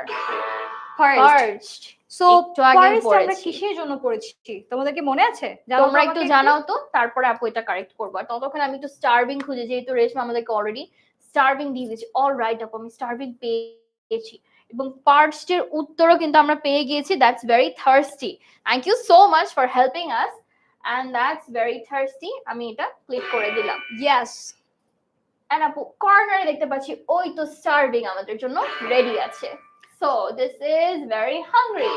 ফার্স্ট সো একটু আগে ফার্স্ট আমরা পড়েছি। কিসের জন্য পড়েছি তোমাদের কি মনে আছে? জানো তো তোমরা একটু আমাকে জানাও তো, তারপরে আপু এটা কারেক্ট করবো। আর ততক্ষণ আমি একটু স্টার্ভিং খুঁজে, যেহেতু রেশমা আমাদেরকে অলরেডি স্টার্ভিং দিয়ে দিয়েছি। অলরাইট আপু, আমি স্টার্ভিং পেয়েছি এবং পার্টস এর উত্তরও কিন্তু আমরা পেয়ে গিয়েছি। That's very thirsty. Thank you so much for helping us, and that's very thirsty. আমি এটা ক্লিক করে দিলাম। ইয়েস। এন্ড আপু কর্নারে দেখতে পাচ্ছি ওই তো স্টার্ভিং আমাদের জন্য রেডি আছে। So this is very hungry.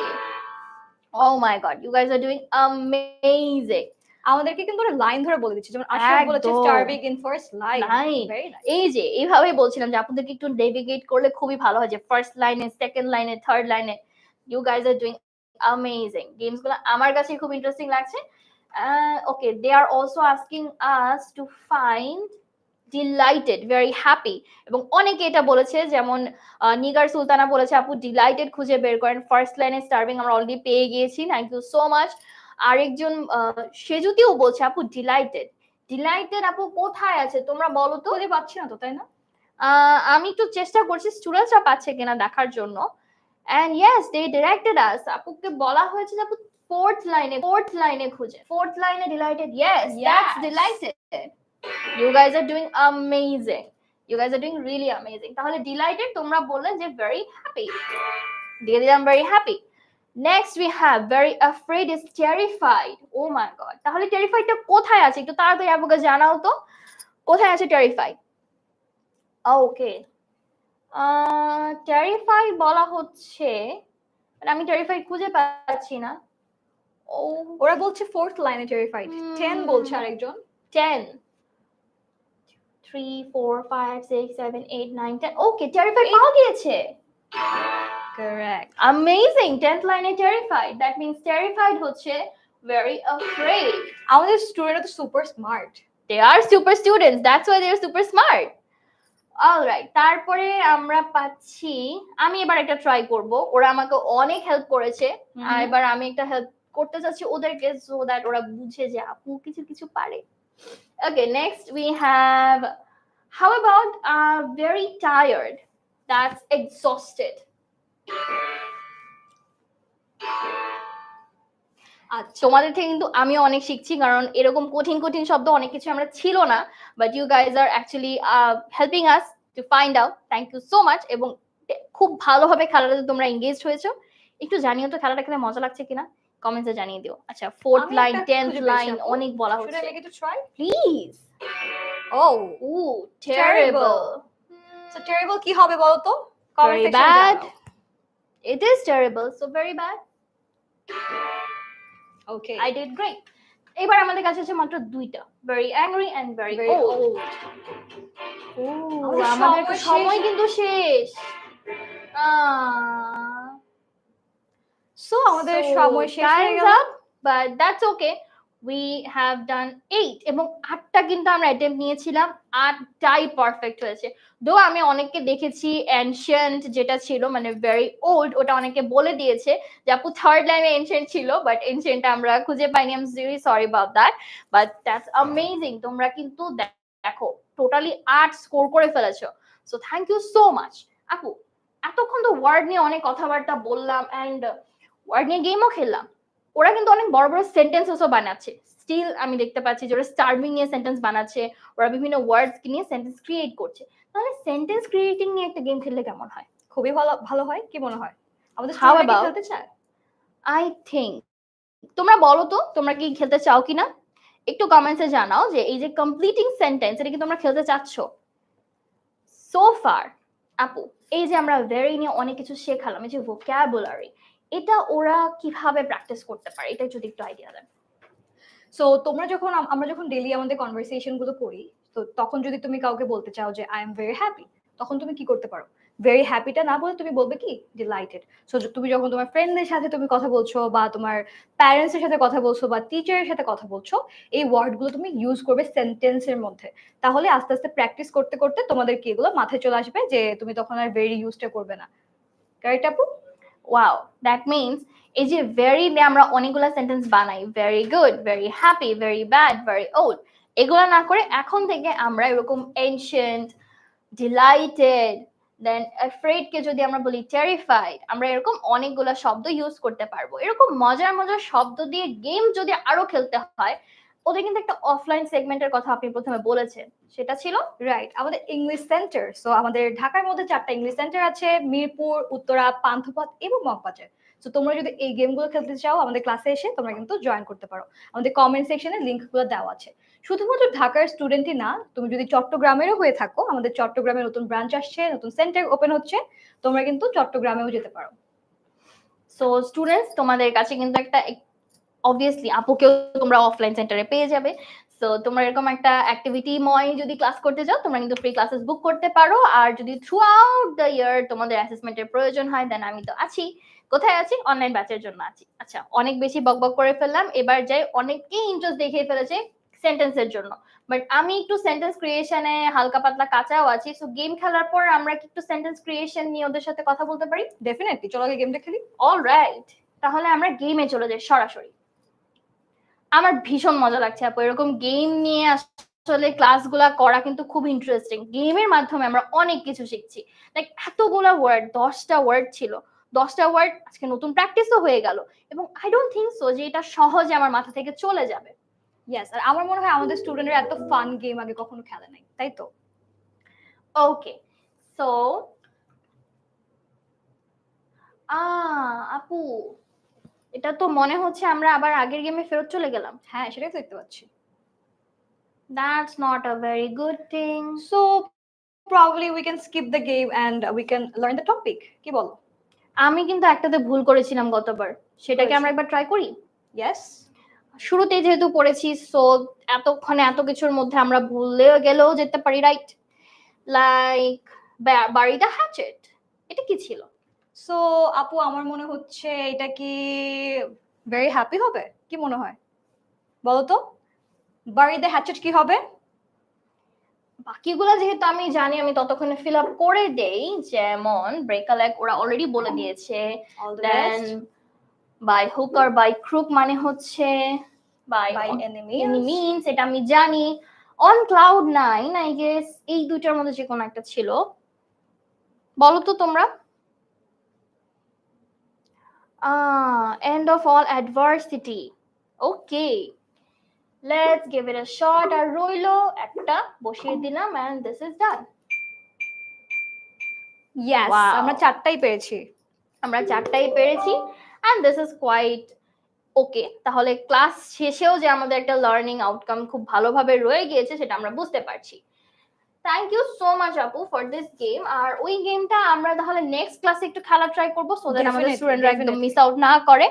Oh my god, you guys are doing amazing. আমাদেরকে কিন্তু ওরা লাইন ধরে বলে দিচ্ছে, যেমন আশরাফ বলেছে একদম। Starving in first line. Line. Very nice. এই যে এইভাবেই বলছিলাম যে আপনাদেরকে একটু নেভিগেট করলে খুবই ভালো হয়, যে ফার্স্ট লাইনে, সেকেন্ড লাইনে, থার্ড লাইনে। You guys are doing amazing. Games গুলো আমার কাছে খুব ইন্টারেস্টিং লাগছে। Okay, they are also asking us to find delighted, very happy. এবং অনেকে এটা বলেছে, যেমন নিগার সুলতানা বলেছে আপু ডিলাইটেড খুঁজে বের করেন। ফার্স্ট লাইনে স্টার্ভিং আমরা অলরেডি পেয়ে গিয়েছি, থ্যাংক ইউ সো মাচ। আরেকজন সেজুতিও বলছে আপু ডিলাইটেড। ডিলাইটেড আপু কোথায় আছে তোমরা বলো তো? খুঁজে পাচ্ছি না তো, তাই না? আমি একটু চেষ্টা করছি স্টুডেন্টসরা পাচ্ছে কিনা দেখার জন্য। এন্ড ইয়েস, দে ডিরেক্টেড আস। আপুকে বলা হয়েছে যে আপু ফোর্থ লাইনে খুঁজে। ফোর্থ লাইনে delighted. Yes, that's delighted. You guys are doing amazing. You guys are doing really amazing. তাহলে delighted তোমরা বললেন যে very happy. দিয়ে দিলাম very happy. Next we have very afraid is terrified. Oh my god. তাহলে terrified টা কোথায় আছে? একটু তাড়াতাড়ি আপুকে জানাও তো। কোথায় আছে terrified? Okay. terrified বলা হচ্ছে, আমি terrified খুঁজে পাচ্ছি না। ওরা বলছে ফোর্থ লাইনে টেরিফাইড। 10 বলছে আরেকজন। 10 3 4 5 6 7 8 9 10 ওকে, টেরিফাইড পাওয়া গিয়েছে। কারেক্ট। অ্যামেজিং। 10th লাইনে টেরিফাইড, দ্যাট মিন্স টেরিফাইড হচ্ছে very afraid. আমাদের স্টুডেন্টরা তো super smart. They are super students, that's why they are super smart. Alright, তারপরে আমরা পাচ্ছি, আমি এবার একটা ট্রাই করব। ওরা আমাকে অনেক হেল্প করেছে, আর এবার আমি একটা হেল্প করতে চাচ্ছি ওদেরকে, সো দ্যাট ওরা বুঝে যে আপু কিছু কিছু পারে। Okay, next we have, how about very tired, that's exhausted. আচ্ছা, তোমাদের থেকে কিন্তু আমি অনেক শিখছি, কারণ এরকম কঠিন কঠিন শব্দ অনেক কিছু আমরা ছিল না, but you guys are actually helping us to find out. Thank you so much. এবং খুব ভালোভাবে খেলাটাতে তোমরা এঙ্গেজড হয়েছো। একটু জানিও তো খেলাটা খেলে মজা লাগছে কিনা, কমেন্টসে জানিয়ে দিও। আচ্ছা, ফোর্থ লাইন, 10th লাইন অনেক বলা হচ্ছে। Should I make it to try? Please. Oh terrible. So terrible কি হবে বলো তো? কমেন্ট Very সেকশনে bad. জানাও। It is terrible, so very bad. Okay, I did great. এবার আমাদের কাছে আছে মাত্র দুইটা, very angry and very old. আমাদের তো সময় কিন্তু শেষ। সো আমাদের সময় শেষ হয়ে গেল, but that's okay. We have done 8 এবং 8টা কিন্তু আমরা অ্যাটেম্প নিয়েছিলাম, 8টাই পারফেক্ট হয়েছে। দো আমি অনেককে দেখেছি এনশিয়েন্ট যেটা ছিল, মানে ভেরি ওল্ড, ওটা অনেকে বলে দিয়েছে যে আপু থার্ড লাইনে এনশিয়েন্ট ছিল, বাট এনশিয়েন্ট আমরা খুঁজে পাইনি। I am really sorry about that, but that's amazing. তোমরা কিন্তু দেখো টোটালি 8 স্কোর করে ফেলেছো, so thank you so much. আপু এতক্ষণ তো ওয়ার্ড নিয়ে অনেক কথাবার্তা বললাম, এন্ড ওয়ার্ড নিয়ে গেমও খেললাম। ওরা কিন্তু অনেক বড় বড় সেন্টেন্সেসও বানাচ্ছে। স্টিল আমি দেখতে পাচ্ছি যে ওরা স্টার্ভিং নিয়ে সেন্টেন্স বানাচ্ছে, ওরা বিভিন্ন ওয়ার্ডস নিয়ে সেন্টেন্স ক্রিয়েট করছে। তাহলে সেন্টেন্স ক্রিয়েটিং নিয়ে একটা গেম খেললে কেমন হয়? খুবই ভালো হয়। কি মনে হয় আমাদের How স্টুডেন্টরা about? খেলতে চায়? আই থিংক তোমরা বলো তো তোমরা কি খেলতে চাও কিনা, একটু কমেন্টসে জানাও যে এই যে কমপ্লিটিং সেন্টেন্স এটা কি তোমরা খেলতে চাচ্ছ? সো ফার আপু এই যে আমরা ভেরি নিয়ে অনেক কিছু শেখালাম, এই যে ভোক্যাবুলারি, এটা ওরা কিভাবে প্র্যাকটিস করতে পারে, এটা যদি একটু আইডিয়া দেন। সো তোমরা যখন আমরা যখন ডেইলি আমাদের কনভারসেশন গুলো করি, তো তখন যদি তুমি কাউকে বলতে চাও যে আই এম ভেরি হ্যাপি, তখন তুমি কি করতে পারো? ভেরি হ্যাপিটা না বলে তুমি বলবে কি ডিলাইটেড। সো তুমি যখন তোমার ফ্রেন্ডদের সাথে তুমি কথা বলছো, বা তোমার প্যারেন্টস এর সাথে কথা বলছো, বা টিচারের সাথে কথা বলছো, এই ওয়ার্ড গুলো তুমি ইউজ করবে সেন্টেন্সের মধ্যে। তাহলে আস্তে আস্তে প্র্যাকটিস করতে করতে তোমাদের কি এগুলো মাথায় চলে আসবে, যে তুমি তখন আর ভেরি ইউজটা করবে না। কারেক্ট আপু? ওয়াও, দ্যাট মিনস এই যে ভেরি নিয়ে আমরা অনেকগুলো সেন্টেন্স বানাই, very good, very happy, very bad, very old. এগুলো না করে এখন থেকে আমরা এরকম এনশিয়েন্ট, ডিলাইটেড, দেন অ্যাফ্রেড কে যদি আমরা বলি টেরিফাইড, আমরা এরকম অনেকগুলো শব্দ ইউজ করতে পারবো। এরকম মজার মজার শব্দ দিয়ে গেম যদি আরো খেলতে হয়, ওদের কিন্তু একটা অফলাইন সেগমেন্টের কথা আপনি প্রথমে বলেছেন, সেটা ছিল রাইট, আমাদের ইংলিশ সেন্টার। সো আমাদের ঢাকার মধ্যে 4টা ইংলিশ সেন্টার আছে, মিরপুর, উত্তরা, পান্থপথ এবং মগবাজার। সো তোমরা যদি এই গেমগুলো খেলতে চাও আমাদের ক্লাসে এসে তোমরা কিন্তু জয়েন করতে পারো। আমাদের কমেন্ট সেকশনে লিঙ্কগুলো দেওয়া আছে। শুধুমাত্র ঢাকার স্টুডেন্টই না, তুমি যদি চট্টগ্রামেরও হয়ে থাকো, আমাদের চট্টগ্রামে নতুন ব্রাঞ্চ আসছে, নতুন সেন্টার ওপেন হচ্ছে, তোমরা কিন্তু চট্টগ্রামেও যেতে পারো। সো স্টুডেন্টস, তোমাদের কাছে কিন্তু একটা অবভিয়াসলি আপুকেও তোমরা অফলাইন সেন্টারে পেয়ে যাবে। সো তোমরা এরকম একটা অ্যাক্টিভিটিময় যদি ক্লাস করতে চাও, তোমরা কিন্তু ফ্রি ক্লাসেস বুক করতে পারো। আর যদি থ্রু আউট দ্য ইয়ার তোমাদের অ্যাসেসমেন্টের প্রয়োজন হয়, দেন আমি তো আছি। কোথায় আছি? অনলাইন ব্যাচের জন্য আছি। আচ্ছা, অনেক বেশি বকবক করে ফেললাম, এবার যাই। অনেকেই ইন্টারেস্ট দেখিয়ে ফেলেছে সেন্টেন্সের জন্য, বাট আমি একটু সেন্টেন্স ক্রিয়েশনে হালকা পাতলা কাঁচাও আছি। সো গেম খেলার পর আমরা কি একটু সেন্টেন্স ক্রিয়েশন নিয়ে ওদের সাথে কথা বলতে পারি? ডেফিনেটলি, চলো আগে গেমটা খেলি। অলরাইট, তাহলে আমরা গেমে চলে যাই সরাসরি। আমার ভীষণ মজা লাগছে আপু, এরকম গেম নিয়ে আসলে ক্লাসগুলা করা কিন্তু খুব ইন্টারেস্টিং। গেমের মাধ্যমে আমরা অনেক কিছু শিখছি। লাইক এতগুলা ওয়ার্ড, 10টা ওয়ার্ড ছিল, 10টা ওয়ার্ড আজকে নতুন প্র্যাকটিসও হয়ে গেল, এবং আই ডোন্ট থিঙ্ক সো যে এটা সহজে আমার মাথা থেকে চলে যাবে। ইয়েস, আর আমার মনে হয় আমাদের স্টুডেন্টরা এত ফান গেম আগে কখনো খেলে নাই, তাই তো? ওকে, সো আপু, এটা তো মনে হচ্ছে আমরা আবার আগের গেমে ফেরত চলে গেলাম। হ্যাঁ, সেটাই তো দেখতে পাচ্ছি। That's not a very good thing. So probably we can skip the game and we can learn the topic. কি বলো? আমি কিন্তু একটাতে ভুল করেছিলাম গতবার, সেটাকে আমরা একবার ট্রাই করি। Yes. শুরুতে যেহেতু পড়েছি, সো এতক্ষণে এত কিছুর মধ্যে আমরা ভুলে গেলেও যেতে পারি, রাইট? লাইক বাড়ি দ্য হ্যাচেট, এটা কি ছিল? সো আপু, আমার মনে হচ্ছে এটা কি ভেরি হ্যাপি হবে, কি মনে হয় বলো তো? বাড়ি দ্য হ্যাচেট কি হবে? বাকিগুলো যেহেতু আমি জানি, আমি ততক্ষণে ফিল আপ করে দেই। যেমন ব্রেক আ লেগ ওরা অলরেডি বলে দিয়েছে। Then by hook or by crook মানে হচ্ছে বাই এনিমিস, এটা আমি জানি। On cloud nine, I guess এই দুইটার মধ্যে যে কোনো একটা ছিল। বলো তো তোমরা। End of all adversity. Okay, let's give it a shot. আর রইলো একটা, বসিয়ে দিলাম, and this is done. Yes, Wow. আমরা 4টাই পেরেছি। আমরা 4টাই পেরেছি, and this is quite okay. তাহলে ক্লাস শেষেও যে আমাদের একটা লার্নিং আউটকাম খুব ভালোভাবে রয়ে গিয়েছে সেটা আমরা বুঝতে পারছি। থ্যাংক ইউ সো মাচ আপু ফর দিস গেম। আর ওই গেমটা আমরা তাহলে নেক্সট ক্লাসে একটু খেলা ট্রাই করবো, সো দ্যাট আমাদের স্টুডেন্টরা একদম মিস আউট না করে।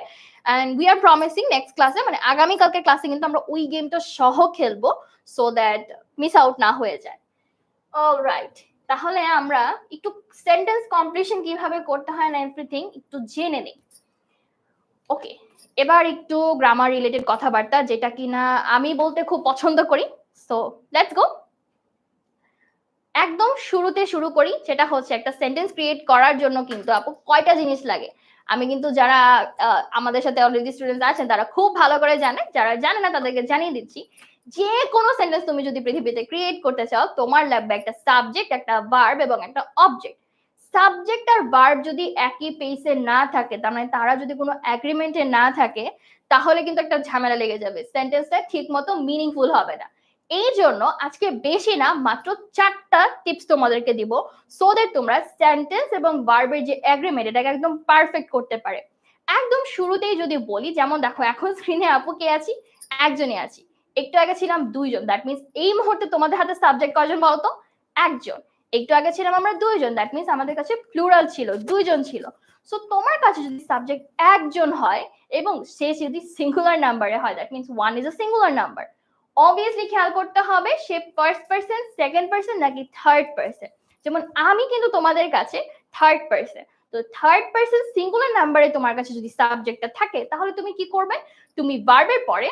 And we are promising next ক্লাসে, মানে আগামী কালকের ক্লাসে কিন্তু আমরা ওই গেমটা সহ খেলবো, সো দ্যাট মিস আউট না হয়ে যায়। অলরাইট, তাহলে আমরা একটু সেন্টেন্স কমপ্লিশন কিভাবে করতে হয় না এভরিথিং একটু জেনে নেই। ওকে, এবার একটু গ্রামার রিলেটেড কথাবার্তা, যেটা কিনা আমি বলতে খুব পছন্দ করি। So let's go. একদম শুরুতে শুরু করি, সেটা হচ্ছে একটা সেন্টেন্স ক্রিয়েট করার জন্য কিন্তু আপু কয়টা জিনিস লাগে। আমি কিন্তু যারা আমাদের সাথে অলরেডি স্টুডেন্টস আছেন তারা খুব ভালো করে জানে, যারা জানে না তাদেরকে জানিয়ে দিচ্ছি। যে কোনো সেন্টেন্স তুমি যদি পৃথিবীতে ক্রিয়েট করতে চাও, তোমার লাগবে একটা সাবজেক্ট, একটা ভার্ব এবং একটা অবজেক্ট। সাবজেক্ট আর ভার্ব যদি একই পেসে না থাকে, তার মানে তারা যদি কোনো এগ্রিমেন্টে না থাকে, তাহলে কিন্তু একটা ঝামেলা লেগে যাবে, সেন্টেন্সটা ঠিক মতো মিনিংফুল হবে না। এই জন্য আজকে বেশি না, মাত্র 4টা টিপস তোমাদেরকে দিব, সো দ্যাট তোমরা সেন্টেন্স এবং ভার্বের যে এগ্রিমেন্ট এটাকে একদম পারফেক্ট করতে পারে। একদম শুরুতেই যদি বলি, যেমন দেখো এখন স্ক্রিনে আপু কে আছি? একজনই আছি। একটু আগে ছিলাম 2জন, দ্যাট মিনস এই মুহূর্তে তোমাদের হাতে সাবজেক্ট কয়জন বলতো? একজন। একটু আগে ছিলাম আমরা 2জন, দ্যাট মিনস আমাদের কাছে প্লুরাল ছিল, 2জন ছিল। সো তোমার কাছে যদি সাবজেক্ট একজন হয় এবং সে যদি সিঙ্গুলার নাম্বারে হয়, that means 1 is a singular number, obviously খেয়াল করতে হবে সে ফার্স্ট পারসন, সেকেন্ড পারসন নাকি থার্ড পারসন। যেমন আমি কিন্তু তোমাদের কাছে থার্ড পারসন, তো থার্ড পারসন সিঙ্গুলার নাম্বারে তোমার কাছে যদি সাবজেক্টটা থাকে, তাহলে তুমি কি করবে? তুমি ভার্বের পরে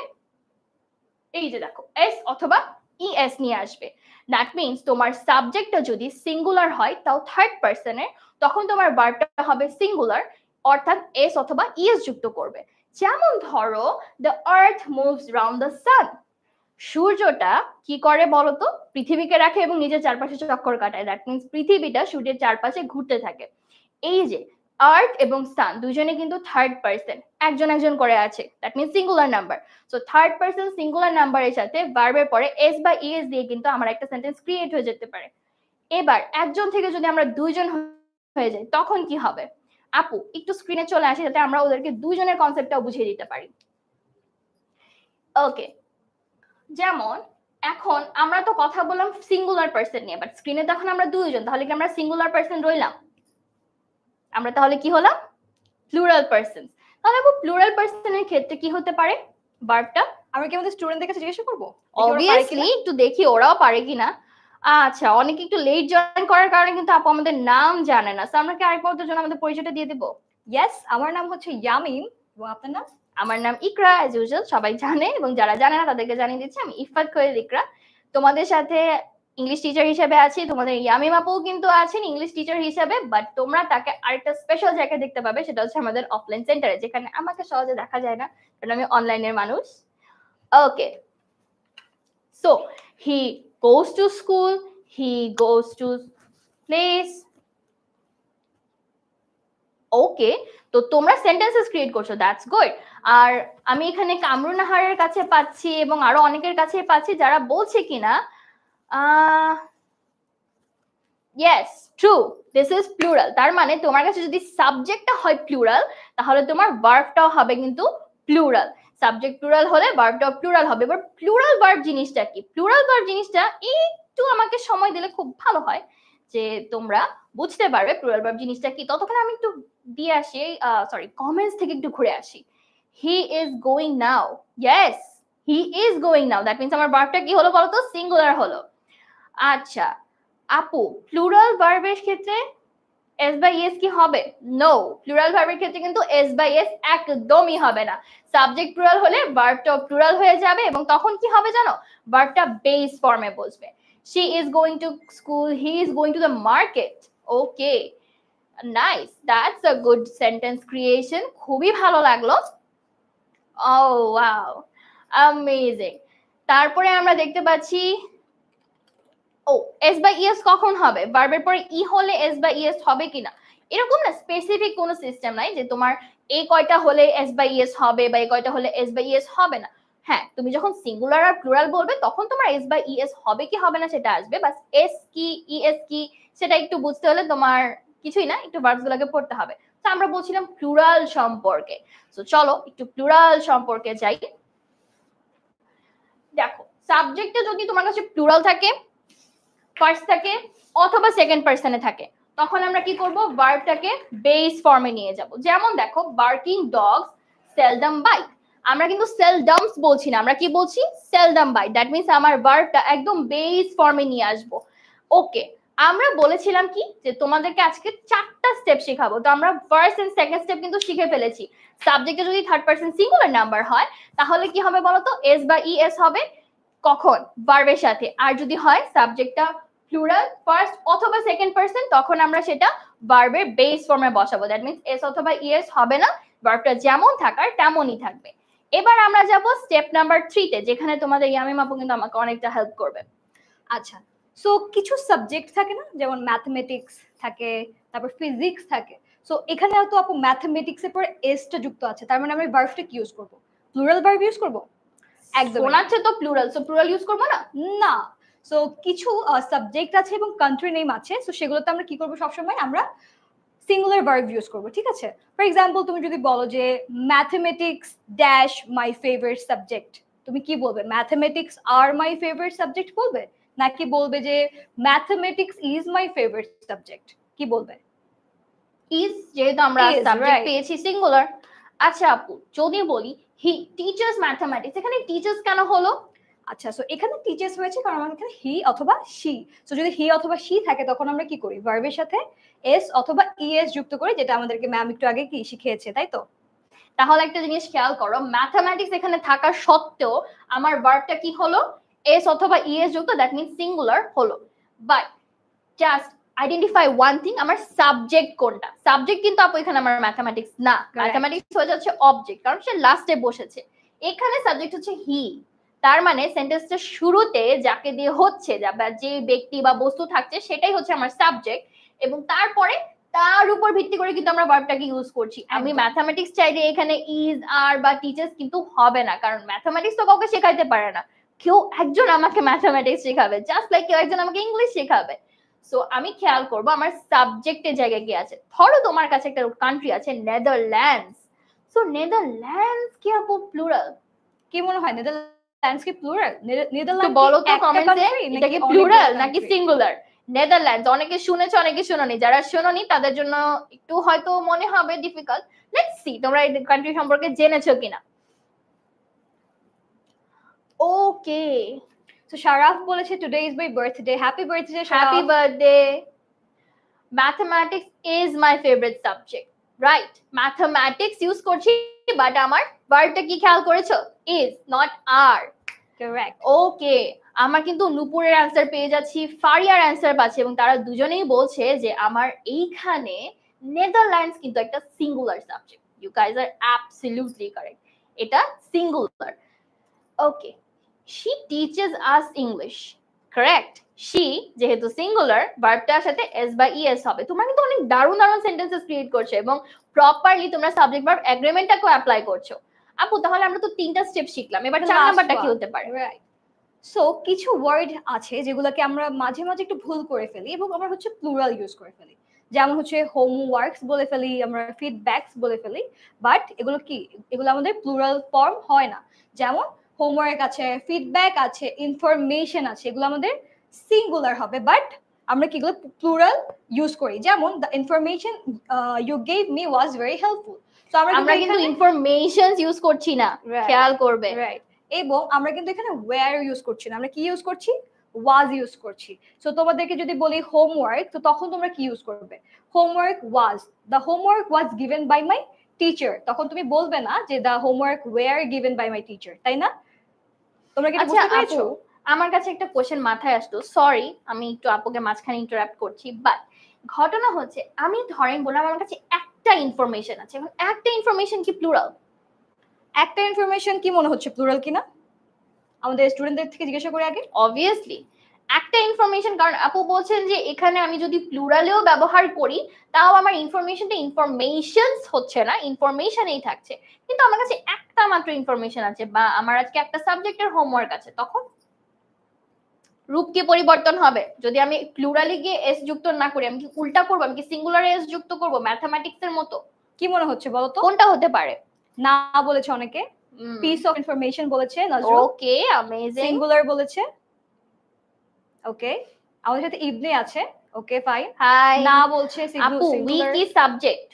এই যে দেখো এস অথবা ইএস নিয়ে আসবে। দ্যাট মিনস তোমার সাবজেক্টটা যদি সিঙ্গুলার হয়, তাও থার্ড পারসনের, তখন তোমার ভার্বটা হবে সিঙ্গুলার, অর্থাৎ এস অথবা ইএস যুক্ত করবে। যেমন ধরো, the earth moves round the sun. সূর্যটা কি করে বলতো? পৃথিবীকে রাখে এবং নিজের চারপাশে চক্কর কাটায়। দ্যাট মিনস পৃথিবীটা সূর্যের চারপাশে ঘুরতে থাকে। এই যে আর্থ এবং সান দুজনে কিন্তু থার্ড পার্সন, একজন একজন করে আছে, that means singular number. So third person singular নাম্বারের সাথে ভার্বের পরে এস বা ইএস দিয়ে কিন্তু আমার একটা সেন্টেন্স ক্রিয়েট হয়ে যেতে পারে। এবার একজন থেকে যদি আমরা দুইজন হয়ে যাই তখন কি হবে? আপু একটু স্ক্রিনে চলে আসি যাতে আমরা ওদেরকে দুইজনের কনসেপ্টটাও বুঝিয়ে দিতে পারি। ওকে, যেমন এখন আমরা তো কথা বললাম সিঙ্গুলার পার্সন নিয়ে, বাট স্ক্রিনে তো এখন আমরা দুইজন, তাহলে কি আমরা সিঙ্গুলার পার্সন রইলাম? আমরা তাহলে কি হলাম? Plural person. তাহলে আপু প্লুরাল পার্সনের ক্ষেত্রে কি হতে পারে ভার্বটা? আমরা কি আমাদের স্টুডেন্টদের কাছে জিজ্ঞাসা করবো অবভিয়াসলি একটু দেখি ওরাও পারে কিনা। আচ্ছা, অনেকে একটু লেট জয়েন করার কারণে কিন্তু আপু আমাদের নাম জানে না। সো আমরা কি আরেকবার জন্য আমাদের পরিচয়টা দিয়ে দেব? ইয়েস, আমার নাম হচ্ছে ইয়ামিন এবং আপনার নাম? আমার নাম ইকরা, অ্যাজ ইউজুয়াল সবাই জানে, এবং যারা জানে না তাদেরকে জানিয়ে দিচ্ছি, আমি ইফাত কোয়েল ইকরা। তোমাদের সাথে ইংলিশ টিচার হিসেবে আছি। তোমাদের ইয়ামিম আপু কিন্তু আছেন ইংলিশ টিচার হিসেবে, বাট তোমরা তাকে আরেকটা স্পেশাল জায়গায় দেখতে পাবে, সেটা হচ্ছে আমাদের অফলাইন সেন্টারে, যেখানে আমাকে সহজে দেখা যায় না কারণ আমি অনলাইনের মানুষ। Okay, so he goes to school, he goes to place. Okay, তো তোমরা সেন্টেন্সেস ক্রিয়েট করছো, দ্যাটস গুড। আর আমি এখানে কামরুন নাহারের কাছে পাচ্ছি এবং আরো অনেকের কাছে পাচ্ছি যারা বলছে কিনা yes true, this is plural. তার মানে তোমার কাছে যদি সাবজেক্টটা হয় প্লুরাল, তাহলে তোমার ভার্বটাও হবে কিন্তু প্লুরাল। সাবজেক্ট প্লুরাল হলে ভার্বটাও প্লুরাল হবে। এবার প্লুরাল ভার্ব জিনিসটা কি? প্লুরাল ভার্ব জিনিসটা একটু আমাকে সময় দিলে খুব ভালো হয় যে তোমরা বুঝতে পারবে প্লুরাল ভার্ব জিনিসটা কি। ততক্ষণ আমি একটু দিয়ে আসি, সরি কমেন্টস থেকে একটু ঘুরে আসি। He is going now, yes he is going now, that means আমার ভার্বটা কি হলো বলতো? সিঙ্গুলার হলো। আচ্ছা আপু, প্লুরাল ভার্বের ক্ষেত্রে এস বাই এস কি হবে? নো, প্লুরাল ভার্বের ক্ষেত্রে কিন্তু এস বাই এস একদমই হবে না। সাবজেক্ট প্লুরাল হলে ভার্বটা প্লুরাল হয়ে যাবে এবং তখন কি হবে জানো? ভার্বটা বেস ফর্মে বসবে। She is going to school, he is going to the market. Okay, nice, that's a good sentence creation, খুবই ভালো লাগলো। ও ওয়াও, অ্যামেজিং। তারপরে আমরা দেখতে পাচ্ছি ও এস বাই ইএস কখন হবে? ভার্বের পরে ই হলে এস বাই ইএস হবে কিনা, এরকম না স্পেসিফিক কোনো সিস্টেম নাই যে তোমার এই কয়টা হলে এস বাই ইএস হবে বা এই কয়টা হলে এস বাই ইএস হবে না। হ্যাঁ, তুমি যখন সিঙ্গুলার আর প্লুরাল বলবে তখন তোমার এস বাই ইএস হবে কি হবে না সেটা আসবে, বাস এস কি ইএস কি সেটা একটু বুঝতে হলে তোমার কিছুই না, একটু ভার্বস গুলোকে পড়তে হবে। তো আমরা বলছিলাম প্লুরাল সম্পর্কে, তো চলো একটু প্লুরাল সম্পর্কে যাই। দেখো, সাবজেক্টে যদি তোমার কাছে প্লুরাল থাকে, ফার্স্ট থাকে অথবা সেকেন্ড পার্সনে থাকে, তখন আমরা কি করব? ভার্বটাকে বেস ফর্মে নিয়ে যাব। যেমন দেখো, বার্কিং ডগস সেলডম বাইট। আমরা কিন্তু সেলডমস বলছি না, আমরা কি বলছি? Seldom byte. দ্যাট মিন্স আমার ভার্বটা একদম বেস ফর্মে নিয়ে আসব। ওকে, আমরা বলেছিলাম কি যে তোমাদেরকে আজকে 4টা স্টেপ শেখাবো, তো আমরা ফার্স্ট এন্ড সেকেন্ড স্টেপ কিন্তু শিখে ফেলেছি। সাবজেক্টে যদি থার্ড পারসন সিঙ্গুলার নাম্বার হয় তাহলে কি হবে বলতো? এস বা ইএস হবে কখন? ভার্বের সাথে। আর যদি হয় সাবজেক্টটা প্লুরাল ফার্স্ট অথবা সেকেন্ড পারসন, তখন আমরা সেটা ভার্বের বেস ফর্মে বসাবো। দ্যাট মিন্স এস অথবা ইএস হবে না, ভার্বটা যেমন থাকার তেমনই থাকবে। এবার আমরা যাব স্টেপ নাম্বার 3 তে, যেখানে তোমাদের ইয়ামিম আপু কিন্তু আমাকে অনেকটা হেল্প করবে। আচ্ছা, সো কিছু সাবজেক্ট থাকে না, যেমন ম্যাথমেটিক্স থাকে, তারপর ফিজিক্স থাকে। সো এখানে তো আপু ম্যাথমেটিক্স এর পরে এস টা যুক্ত আছে, তার মানে আমি ভার্বটা কি ইউজ করব? প্লুরাল ভার্ব ইউজ করব? একদম শোনাচ্ছে তো প্লুরাল, সো প্লুরাল ইউজ করব না? না। সো কিছু সাবজেক্ট আছে এবং কান্ট্রি নেম আছে, সো সেগুলোতে আমরা কি করব? সবসময় আমরা সিঙ্গুলার ভার্ব ইউজ করব, ঠিক আছে? ফর এক্সাম্পল, তুমি যদি বলো যে mathematics dash my favourite subject, তুমি কি বলবে? Mathematics are my favourite subject বলবে, নাকি বলবে যে mathematics is my favourite subject? কি বলবে? ইজ, যেহেতু আমরা Is, সাবজেক্ট right. পেয়েছি সিঙ্গুলার। আচ্ছা আপু, যদি বলি হি টিচার্স ম্যাথমেটিক্স, এখানে টিচার্স কেন হলো? আচ্ছা, সো এখানে টিচার্স হয়েছে কারণ আমাদের এখানে হি অথবা শি। সো যদি হি অথবা শি থাকে তখন আমরা কি করি? ভার্বের সাথে এস অথবা ইএস যুক্ত করি, যেটা আমাদেরকে ম্যাম একটু আগে কি শিখিয়েছে, তাই তো? তাহলে একটা জিনিস খেয়াল করো, ম্যাথমেটিক্স এখানে থাকা সত্ত্বেও আমার ভার্বটা কি হলো? এস অথবা ইএস যুক্ত, দ্যাট মিন্স সিঙ্গুলার হলো। But just identify one thing, আমার সাবজেক্ট কোনটা? সাবজেক্ট কিন্তু আপু এখানে আমার ম্যাথমেটিক্স না, ম্যাথমেটিক্স হয়ে যাচ্ছে অবজেক্ট, কারণ সে লাস্টে বসেছে। এখানে সাবজেক্ট হচ্ছে হি, তার মানে সেন্টেন্সটা শুরুতে যাকে দিয়ে হচ্ছে বা যে ব্যক্তি বা বস্তু থাকছে সেটাই হচ্ছে আমার সাবজেক্ট, এবং তারপরে তার উপর ভিত্তি করে কিন্তু আমরা ভার্বটাকে ইউজ করছি। আমি একদম। ম্যাথমেটিক্স চাইলে এখানে ইজ আর বা টিচার্স কিন্তু হবে না, কারণ ম্যাথমেটিক্স তো কাউকে শেখাইতে পারে না। কেউ একজন আমাকে ম্যাথমেটিক্স শেখাবে, জাস্ট লাইক কেউ একজন আমাকে ইংলিশ শেখাবে। সো আমি খেয়াল করব আমার সাবজেক্টের জায়গায় কি আছে। ধরো তোমার কাছে একটা কান্ট্রি আছে নেদারল্যান্ডস, সো নেদারল্যান্ডস কি আপু প্লুরাল? কি মনে হয় নেদারল্যান্ডস কি প্লুরাল? তো নেদারল্যান্ড কি বলো তো একটা কমেন্টসে কান্ট্রি এটা নাকি কি অনেকগুলো প্লুরাল নাকি কান্ট্রি? সিঙ্গুলার। নেদারল্যান্ডস অনেকে শুনেছো অনেকে শুনোনি, যারা শুনোনি তাদের জন্য একটু হয়তো মনে হবে ডিফিকাল্ট। লেটস সি তোমরা এই কান্ট্রি সম্পর্কে জেনেছো কিনা। ওকে, তো শারাফ বলেছে today is my birthday, happy birthday happy Sharaf. Birthday. Mathematics is my favourite subject, right. Mathematics use করছি, বাট আমার ভার্বটা কি খেয়াল করেছো? Is, not are. Correct. Okay, আমার কিন্তু নুপুরের অ্যান্সার পেয়ে যাচ্ছি, ফারিয়ার অ্যান্সার পাচ্ছি, এবং তারা দুজনেই বলছে যে আমার এইখানে নেদারল্যান্ডস কিন্তু একটা singular subject. You guys are absolutely correct, এটা singular. Okay, she teaches us English, correct. She যেহেতু সিঙ্গুলার, ভার্বটার সাথে এস বা ইএস হবে। তোমরা কিন্তু অনেক দারুণ দারুণ সেন্টেন্সেস ক্রিয়েট করছো এবং প্রপারলি তোমরা সাবজেক্ট ভার্ব এগ্রিমেন্টটাকেও অ্যাপ্লাই করছো। আপু তাহলে আমরা তো 3টা স্টেপ শিখলাম, এবার 4 নাম্বারটা কি হতে পারে? রাইট। সো কিছু ওয়ার্ড আছে যেগুলোকে আমরা মাঝে মাঝে একটু ভুল করে ফেলি এবং আমরা হচ্ছে প্লুরাল ইউজ করে ফেলি। যেমন হচ্ছে হোমওয়ার্কস বলে ফেলি, আমরা ফিডব্যাকস বলে ফেলি, বাট এগুলো কি, এগুলো আমাদের প্লুরাল ফর্ম হয় না। যেমন হোমওয়ার্ক আছে, ফিডব্যাক আছে, ইনফরমেশন আছে, এগুলো আমাদের সিঙ্গুলার হবে, বাট আমরা কি এগুলো প্লুরাল ইউজ করি। যেমন the information you gave me was very helpful. তো আমরা কিন্তু ইনফরমেশনস ইউজ করছি না, খেয়াল করবে। রাইট। এবং আমরা কিন্তু এখানে ওয়্যার ইউজ করছি না, আমরা কি ইউজ করছি? ওয়াজ ইউজ করছি। সো তোমাদেরকে যদি বলি হোমওয়ার্ক, তো তখন তোমরা কি ইউজ করবে? Homework was, the homework was given by my teacher. তখন তুমি বলবে না যে the homework were given by my teacher, তাই না? তোমরা কি এটা বুঝতে পেরেছো? আমার কাছে একটা কোশ্চেন মাথায় আসতো, সরি আমি একটু আপুকে মাঝখানে ইন্টারাপ্ট করছি, বাট ঘটনা হচ্ছে আমি ধরেন বললাম আমার কাছে একটা ইনফরমেশন আছে, এখন একটা ইনফরমেশন কি প্লুরাল? একটা ইনফরমেশন কি মনে হচ্ছে প্লুরাল কিনা? আমাদের স্টুডেন্টদের থেকে জিজ্ঞাসা করে আগে। অবভিয়াসলি একটা ইনফরমেশন, কারণ আপু বলছেন যে এখানে আমি যদি প্লুরালেও ব্যবহার করি তাও আমার ইনফরমেশনটা ইনফরমেশনস হচ্ছে না, ইনফরমেশনই থাকছে। কিন্তু আমার কাছে একটা মাত্র ইনফরমেশন আছে বা আমার আজকে একটা সাবজেক্টের হোমওয়ার্ক আছে, তখন রূপ কি পরিবর্তন হবে? যদি আমি প্লুরালে গিয়ে এস যুক্ত না করি, আমি কি উল্টা করব? আমি কি সিঙ্গুলারে এস যুক্ত করব ম্যাথমেটিক্স এর মতো? কি মনে হচ্ছে বলো তো? কোনটা হতে পারে? না বলেছে অনেকে, পিস অফ ইনফরমেশন বলেছে নজরুল, ওকে অ্যামেজিং, সিঙ্গুলার বলেছে। ওকে, আমাদের সাথে ইবনে আছে। Okay fine. হাই না বলছে আপু উই কি সাবজেক্ট?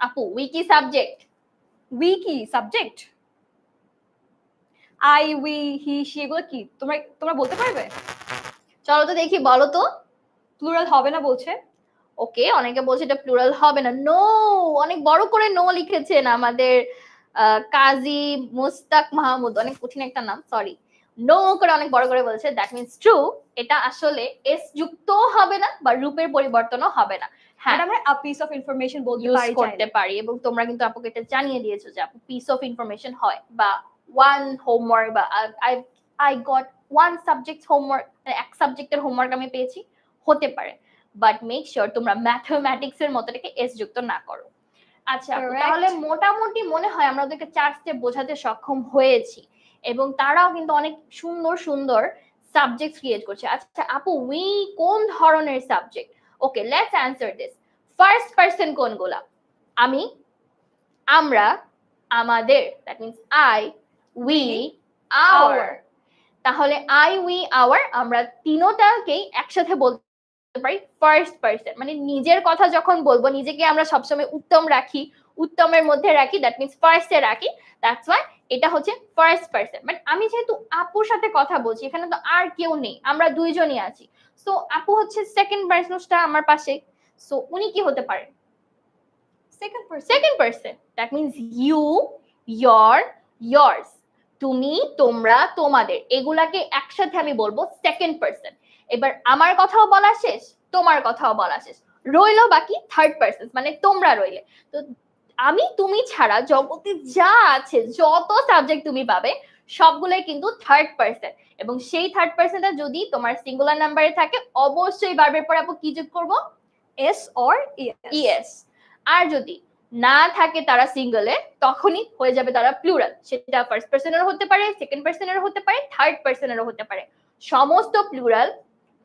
আপু উই কি সাবজেক্ট? উই কি subject? I, we, he, she, এগুলো কি তোমরা তোমরা বলতে পারবে? চলো তো দেখি, বলো তো। প্লুরাল হবে না বলছে। ওকে, অনেকে বলছে এটা প্লুরাল হবে না। নো, অনেক বড় করে নো লিখেছেন আমাদের কাজী মুস্তাক মাহমুদ, অনেক কঠিন একটা নাম, সরি। নো করে অনেক বড় করে বলছে, দ্যাট মিন্স ট্রু, এটা আসলে এস যুক্ত হবে না বা রূপের পরিবর্তনও হবে না। হ্যাঁ, আমরা আ পিস অফ ইনফরমেশন বলতে ইউজ পারি, করতে পারি, এবং তোমরা কিন্তু আপুকে এটা জানিয়ে দিয়েছো যে আপু পিস অফ ইনফরমেশন হয়, বা ওয়ান হোমওয়ার্ক, বা I got one subject homework, এক সাবজেক্টের হোমওয়ার্ক আমি পেয়েছি, হতে পারে। বাট মেক শিওর তোমরা ম্যাথমেটিক্স এর মতো এটাকে এস যুক্ত না করো। আচ্ছা আপু, তাহলে মোটামুটি মনে হয় আমরা ওদেরকে 4 স্টেপ বোঝাতে সক্ষম হয়েছি, এবং তারাও কিন্তু অনেক সুন্দর সুন্দর সাবজেক্ট ক্রিয়েট করছে। আচ্ছা আপু, উই কোন ধরনের subject? Okay, let's answer this. First person কোনগুলা? আমি, আমরা, আমাদের, that means I, we, our. তাহলে আই, উই, আওয়ার আমরা তিনটাকেই একসাথে বলতে পারি ফার্স্ট পারসন, মানে নিজের কথা যখন বলবো, নিজেকে আমরা সবসময় উত্তম রাখি, উত্তমের মধ্যে রাখি, দ্যাট মিন্স ফার্স্টে রাখি, দ্যাটস ওয়াই এটা হচ্ছে ফার্স্ট পারসন। বাট আমি যেহেতু আপুর সাথে কথা বলছি, এখানে তো আর কেউ নেই, আমরা দুইজনই আছি, সো আপু হচ্ছে সেকেন্ড পারসনটা আমার পাশে, সো উনি কি হতে পারেন? Second person, that means you, your, yours, তুমি, তোমরা, তোমাদের, এগুলাকে একসাথে আমি বলবো সেকেন্ড পারসন। এবার আমার কথাও বলা শেষ, তোমার কথাও বলা শেষ, রইলো বাকি থার্ড পারসন, মানে তোমরা রইলে। তো আমি তুমি ছাড়া জগতে যা আছে, যত সাবজেক্ট তুমি পাবে, সবগুলোই কিন্তু থার্ড পার্সন, এবং সেই থার্ড পার্সনটা যদি তোমার সিঙ্গুলার নাম্বারে থাকে অবশ্যই ভার্বের পর আপু কি যোগ করবো? S or ES. আর যদি না থাকে তারা সিঙ্গেলে, তখনই হয়ে যাবে তারা প্লুরাল। সেটা ফার্স্ট পার্সনেরও হতে পারে, সেকেন্ড পার্সনেরও হতে পারে, থার্ড পার্সনেরও হতে পারে। সমস্ত প্লুরাল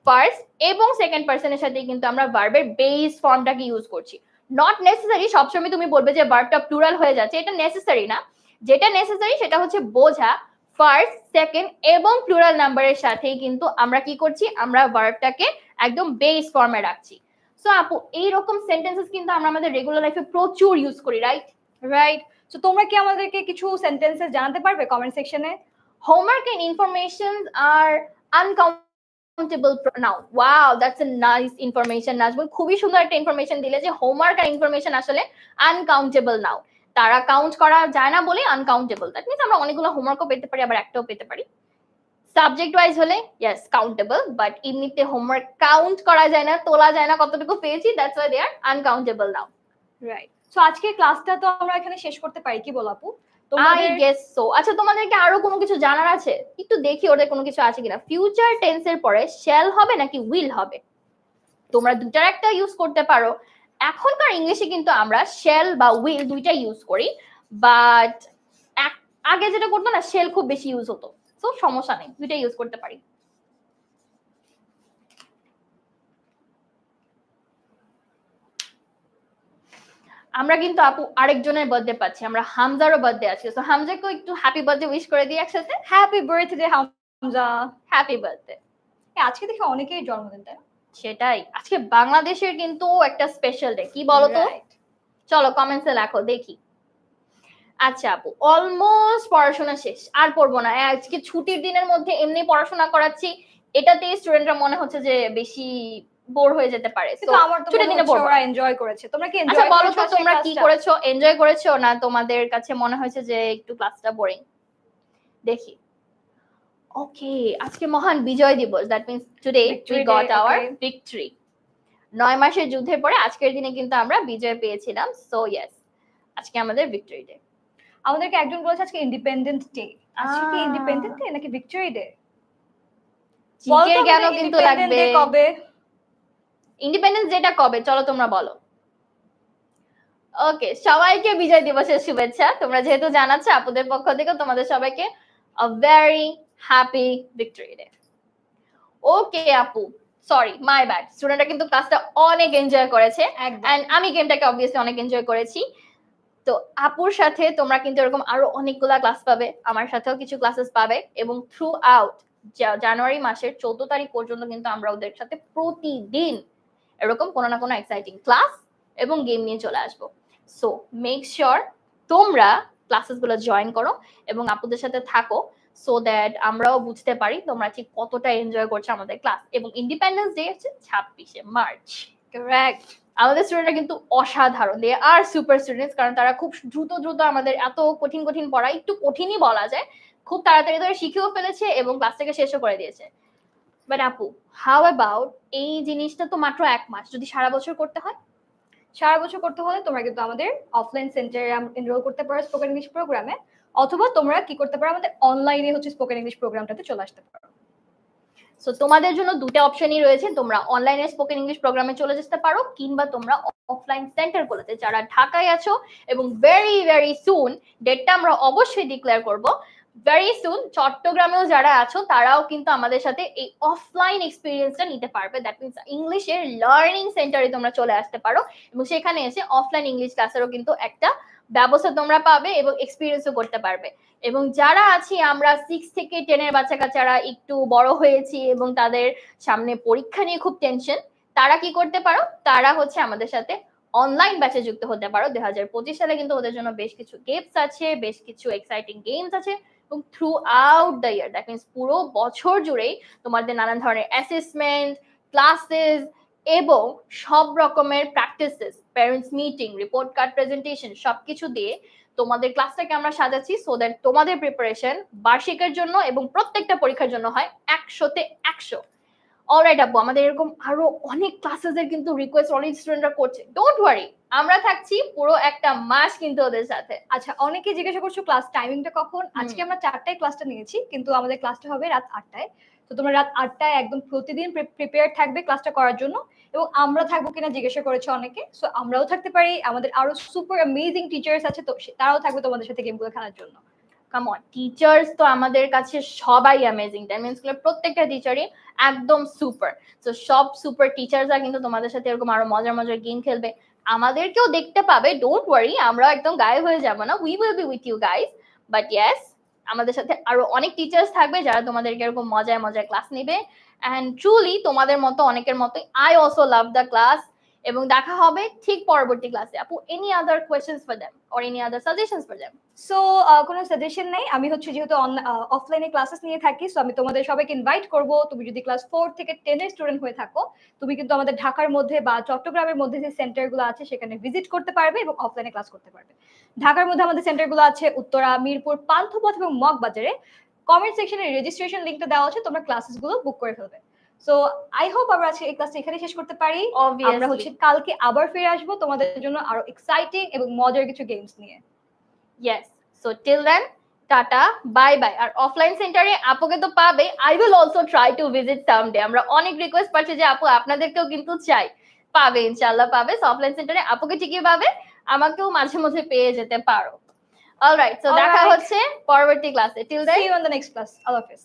ফার্স্ট এবং সেকেন্ড পার্সনের সাথে কিন্তু আমরা ভার্বের বেস ফর্মটাকে ইউজ করছি। নট নেসেসারি সবসময় তুমি বলবে যে ভার্বটা প্লুরাল হয়ে যাচ্ছে, এটা নেসেসারি না। যেটা নেসেসারি সেটা হচ্ছে বোঝা ফার্স্ট, সেকেন্ড এবং প্লুরাল নাম্বারের সাথেই কিন্তু আমরা কি করছি, আমরা ভার্বটাকে একদম বেস ফর্মে রাখছি। সো আপু এইরকম সেন্টেন্সেস কিন্তু আমরা আমাদের রেগুলার লাইফে প্রচুর ইউজ করি, রাইট? রাইট। সো তোমরা কি আমাদেরকে কিছু সেন্টেন্সেস জানাতে পারবে কমেন্ট সেকশনে? Homework and informations are uncountable noun. Wow, that's a nice information. Nazmul খুবই সুন্দর একটা ইনফরমেশন দিলে যে হোমওয়ার্ক আর ইনফরমেশন আসলে আনকাউন্টেবল নাউন। তারা কাউন্ট করা যায় না বলে আনকাউন্টেবল। দ্যাট মিন্স আমরা অনেকগুলো হোমওয়ার্কও পেতে পারি, আবার একটাও পেতে পারি। সাবজেক্ট ওয়াইজ হলে ইয়েস কাউন্টেবল, বাট এমনিতে হোমওয়ার্ক কাউন্ট করা যায় না, তোলা যায় না কতটুকু পেয়েছি, that's why they are uncountable noun. Right. So আজকের ক্লাসটা তো আমরা এখানে শেষ করতে পারি, কি বল আপু? I guess so. আচ্ছা, তোমাদেরকে আরো কোনো কিছু জানার আছে? একটু দেখি ওদের কোনো কিছু আছে কিনা। ফিউচার টেন্সের পরে শ্যাল হবে নাকি উইল হবে? তোমরা দুটার একটা ইউজ করতে পারো। এখনকার ইংলিশে কিন্তু আমরা শ্যাল বা উইল দুইটা ইউজ করি, বাট আগে যেটা করতো না, শ্যাল খুব বেশি ইউজ হতো। সো সমস্যা নেই, দুইটা ইউজ করতে পারি। আমরা কিন্তু আপু আরেকজনের বার্থডে পাচ্ছি, আমরা হামজারও বার্থডে আছে। সো হামজাকে একটু হ্যাপি বার্থডে উইশ করে দিই একসাথে। Happy birthday Hamza. Happy birthday. আজকে দেখি অনেকেই জন্মদিন, তাই না? সেটাই, আজকে বাংলাদেশের কিন্তু একটা স্পেশাল ডে, কি বলো তো? চলো কমেন্টসে লেখো দেখি। আচ্ছা আপু, অলমোস্ট পড়াশোনা শেষ, আর পড়বো না। আজকে ছুটির দিনের মধ্যে এমনি পড়াশোনা করাচ্ছি, এটাতেই স্টুডেন্টরা মনে হচ্ছে যে বেশি বোর হয়ে যেতে পারে। কিন্তু আমার তো ছুটির দিনে পড়বো। ওরা এনজয় করেছে। তোমরা কি এনজয় আচ্ছা বলো করেছো? তো তোমরা কি করেছো? এনজয় করেছো না তোমাদের কাছে মনে হয়েছে যে একটু ক্লাসটা বোরিং? দেখি। ওকে, আজকে মহান বিজয় দিবস। That means today we got hour victory. 9 মাসের যুদ্ধের পরে আজকের দিনে কিন্তু আমরা বিজয় পেয়েছিলাম। সো ইয়েস, আজকে আমাদের ভিক্টরি ডে। আমাদেরকে একজন বলেছে আজকে ইন্ডিপেন্ডেন্ট ডে। আজকে কি ইন্ডিপেন্ডেন্ট ডে নাকি ভিক্টরি ডে? জিকের জ্ঞানও কিন্তু লাগবে। কবে ইন্ডিপেন্ডেন্স ডেটা কবে? চলো তোমরা বলো। ওকে, সবাইকে বিজয় দিবসের শুভেচ্ছা। তোমরা যেহেতু জানাচ্ছ, আপুদের পক্ষ থেকে তোমাদের সবাইকে a very happy victory day. ওকে আপু, সরি মাই ব্যাড। স্টুডেন্টরা কিন্তু ক্লাসটা অনেক এনজয় করেছে, এন্ড আমি গেমটাকে অবভিয়াসলি অনেক এনজয় করেছি। তো আপুর সাথে তোমরা কিন্তু এরকম আরো অনেকগুলা ক্লাস পাবে, আমার সাথেও কিছু ক্লাসেস পাবে, এবং থ্রু আউট জানুয়ারি মাসের 14 তারিখ পর্যন্ত কিন্তু আমরা ওদের সাথে প্রতিদিন এরকম কোনো না কোনো এক্সাইটিং ক্লাস এবং গেম নিয়ে চলে আসবো। সো মেক শিওর তোমরা ক্লাসেস গুলো জয়েন করো এবং আপুদের সাথে থাকো, সো দ্যাট আমরাও বুঝতে পারি তোমরা ঠিক কতটা এনজয় করছো আমাদের ক্লাস। এবং ইন্ডিপেন্ডেন্স ডে হচ্ছে 26শে মার্চ। কারেক্ট। আমাদের স্টুডেন্টরা কিন্তু অসাধারণ, দে আর সুপার স্টুডেন্টস, কারণ তারা খুব দ্রুত দ্রুত আমাদের এত কঠিন কঠিন পড়া, একটু কঠিনই বলা যায়, খুব তাড়াতাড়ি ধরে শিখেও ফেলেছে এবং ক্লাসটাকে শেষও করে দিয়েছে। বাট আপু, হাউ অ্যাবাউট এই জিনিসটা তো মাত্র 1 মাস, যদি সারা বছর করতে হয়? সারা বছর করতে হলে তোমরা কিন্তু আমাদের অফলাইন সেন্টারে এনরোল করতে পারো স্পোকেন ইংলিশ প্রোগ্রামে, অথবা তোমরা কি করতে পারো, আমাদের অনলাইনে হচ্ছে স্পোকেন ইংলিশ প্রোগ্রামটাতে চলে আসতে পারো। সো তোমাদের জন্য দুটো অপশনই রয়েছে, তোমরা অনলাইনে স্পোকেন ইংলিশ প্রোগ্রামে চলে যেতে পারো, কিংবা তোমরা অফলাইন সেন্টারগুলোতে, যারা ঢাকায় আছো এবং ভেরি ভেরি সুন, ডেটটা আমরা অবশ্যই ডিক্লেয়ার করব, ভেরি সুন চট্টগ্রামেও যারা আছো তারাও কিন্তু আমাদের সাথে এই অফলাইন এক্সপিরিয়েন্সটা নিতে পারবে। দ্যাট মিন্স ইংলিশের লার্নিং সেন্টারে তোমরা চলে আসতে পারো এবং সেখানে এসে অফলাইন ইংলিশ ক্লাসেরও কিন্তু একটা ব্যবস্থা তোমরা পাবে এবং এক্সপিরিয়েন্সও করতে পারবে। এবং যারা আছি আমরা 6 থেকে 10 এর বাচ্চা কাচ্চারা একটু বড় হয়েছি এবং তাদের সামনে পরীক্ষা নিয়ে খুব টেনশন, তারা কি করতে পারো, তারা হচ্ছে আমাদের সাথে অনলাইন ব্যাচে যুক্ত হতে পারো। 2025 সালে কিন্তু ওদের জন্য বেশ কিছু গেমস আছে, বেশ কিছু এক্সাইটিং গেমস আছে, এবং through out the year, that means পুরো বছর জুড়েই তোমাদের নানান ধরনের অ্যাসেসমেন্ট, ক্লাসেস এবং সব রকমের practices, parents meeting, report card presentation সবকিছু দিয়ে তোমাদের ক্লাসটাকে আমরা সাজাচ্ছি, সো দ্যাট তোমাদের প্রিপারেশন বার্ষিকের জন্য এবং প্রত্যেকটা পরীক্ষার জন্য হয় 100তে 100। অলরাইট আপু, আমাদের এরকম আরো অনেক ক্লাসেসের কিন্তু রিকোয়েস্ট অলরেডি স্টুডেন্টরা করছে। ডোন্ট ওয়ারি, আমরা থাকছি পুরো একটা মাস কিন্তু ওদের সাথে। আচ্ছা, অনেকে জিজ্ঞাসা করছো ক্লাস টাইমিংটা কখন। আজকে আমরা 4টায় ক্লাসটা নিয়েছি, কিন্তু আমাদের ক্লাসটা হবে রাত 8টায়। তো তোমরা রাত 8টায় একদম প্রতিদিন প্রিপেয়ার থাকবে ক্লাসটা করার জন্য। এবং আমরা থাকবো কিনা জিজ্ঞাসা করেছে অনেকে, সো আমরাও থাকতে পারি, আমাদের আরো সুপার অ্যামেজিং টিচার্স আছে, তো তারাও থাকবে তোমাদের সাথে গেমগুলো খেলার জন্য। কাম অন, টিচার্স তো আমাদের কাছে সবাই অ্যামেজিং। ডায়মন্ড স্কুলের প্রত্যেকটা টিচারই একদম সুপার। তো সব সুপার টিচার্সরা কিন্তু তোমাদের সাথে এরকম আরো মজার মজার গেম খেলবে, আমাদেরকেও দেখতে পাবে। ডোন্ট ওয়ারি, আমরা একদম গায়েব হয়ে যাব না, we will be with you guys. But yes, আমাদের সাথে আরো অনেক টিচার্স থাকবে যারা তোমাদেরকে এরকম মজায় মজায় ক্লাস নেবে। অ্যান্ড ট্রুলি তোমাদের মতো অনেকের মতোই I also love the class. এবং দেখা হবে ঠিক পরবর্তী ক্লাসে। আপু, any other questions for them or any other suggestions for them? So কোনো সাজেশন নাই। আমি হচ্ছে যেহেতু অফলাইনে ক্লাসেস নিয়ে থাকি, সো আমি তোমাদের সবাইকে ইনভাইট করব, তুমি যদি ক্লাস 4 থেকে 10 এর স্টুডেন্ট হয়ে থাকো, তুমি কিন্তু আমাদের ঢাকার মধ্যে বা চট্টগ্রামের মধ্যে যে সেন্টারগুলো আছে সেখানে ভিজিট করতে পারবে এবং অফলাইনে ক্লাস করতে পারবে। ঢাকার মধ্যে আমাদের সেন্টারগুলো আছে উত্তরা, মিরপুর, পান্থপথ এবং মগবাজারে। কমেন্ট সেকশনে রেজিস্ট্রেশন লিংকটা দেওয়া আছে, তোমরা ক্লাসেসগুলো বুক করে ফেলবে। সো আই হোপ আমরা আজকে এই ক্লাসটা এখানে শেষ করতে পারি। আমরা হচ্ছে কালকে আবার ফিরে আসবো তোমাদের জন্য আরো এক্সাইটিং এবং মজার কিছু গেমস নিয়ে। Yes. So till then, tata, bye bye. আর অফলাইন সেন্টারে আপুকে তো পাবে, I will also try to visit someday. আমরা অনেক রিকোয়েস্ট পাচ্ছি যে আপু আপনাদেরকেও কিন্তু চাই, পাবে ইনশাআল্লাহ পাবে। সো অফলাইন সেন্টারে আপুকে ঠিকই পাবে, আমাকেও মাঝে মাঝে পেয়ে যেতে পারো। অলরাইট, সো দেখা হচ্ছে পরবর্তী ক্লাসে। Till then, See you on the next class. Allah Hafiz.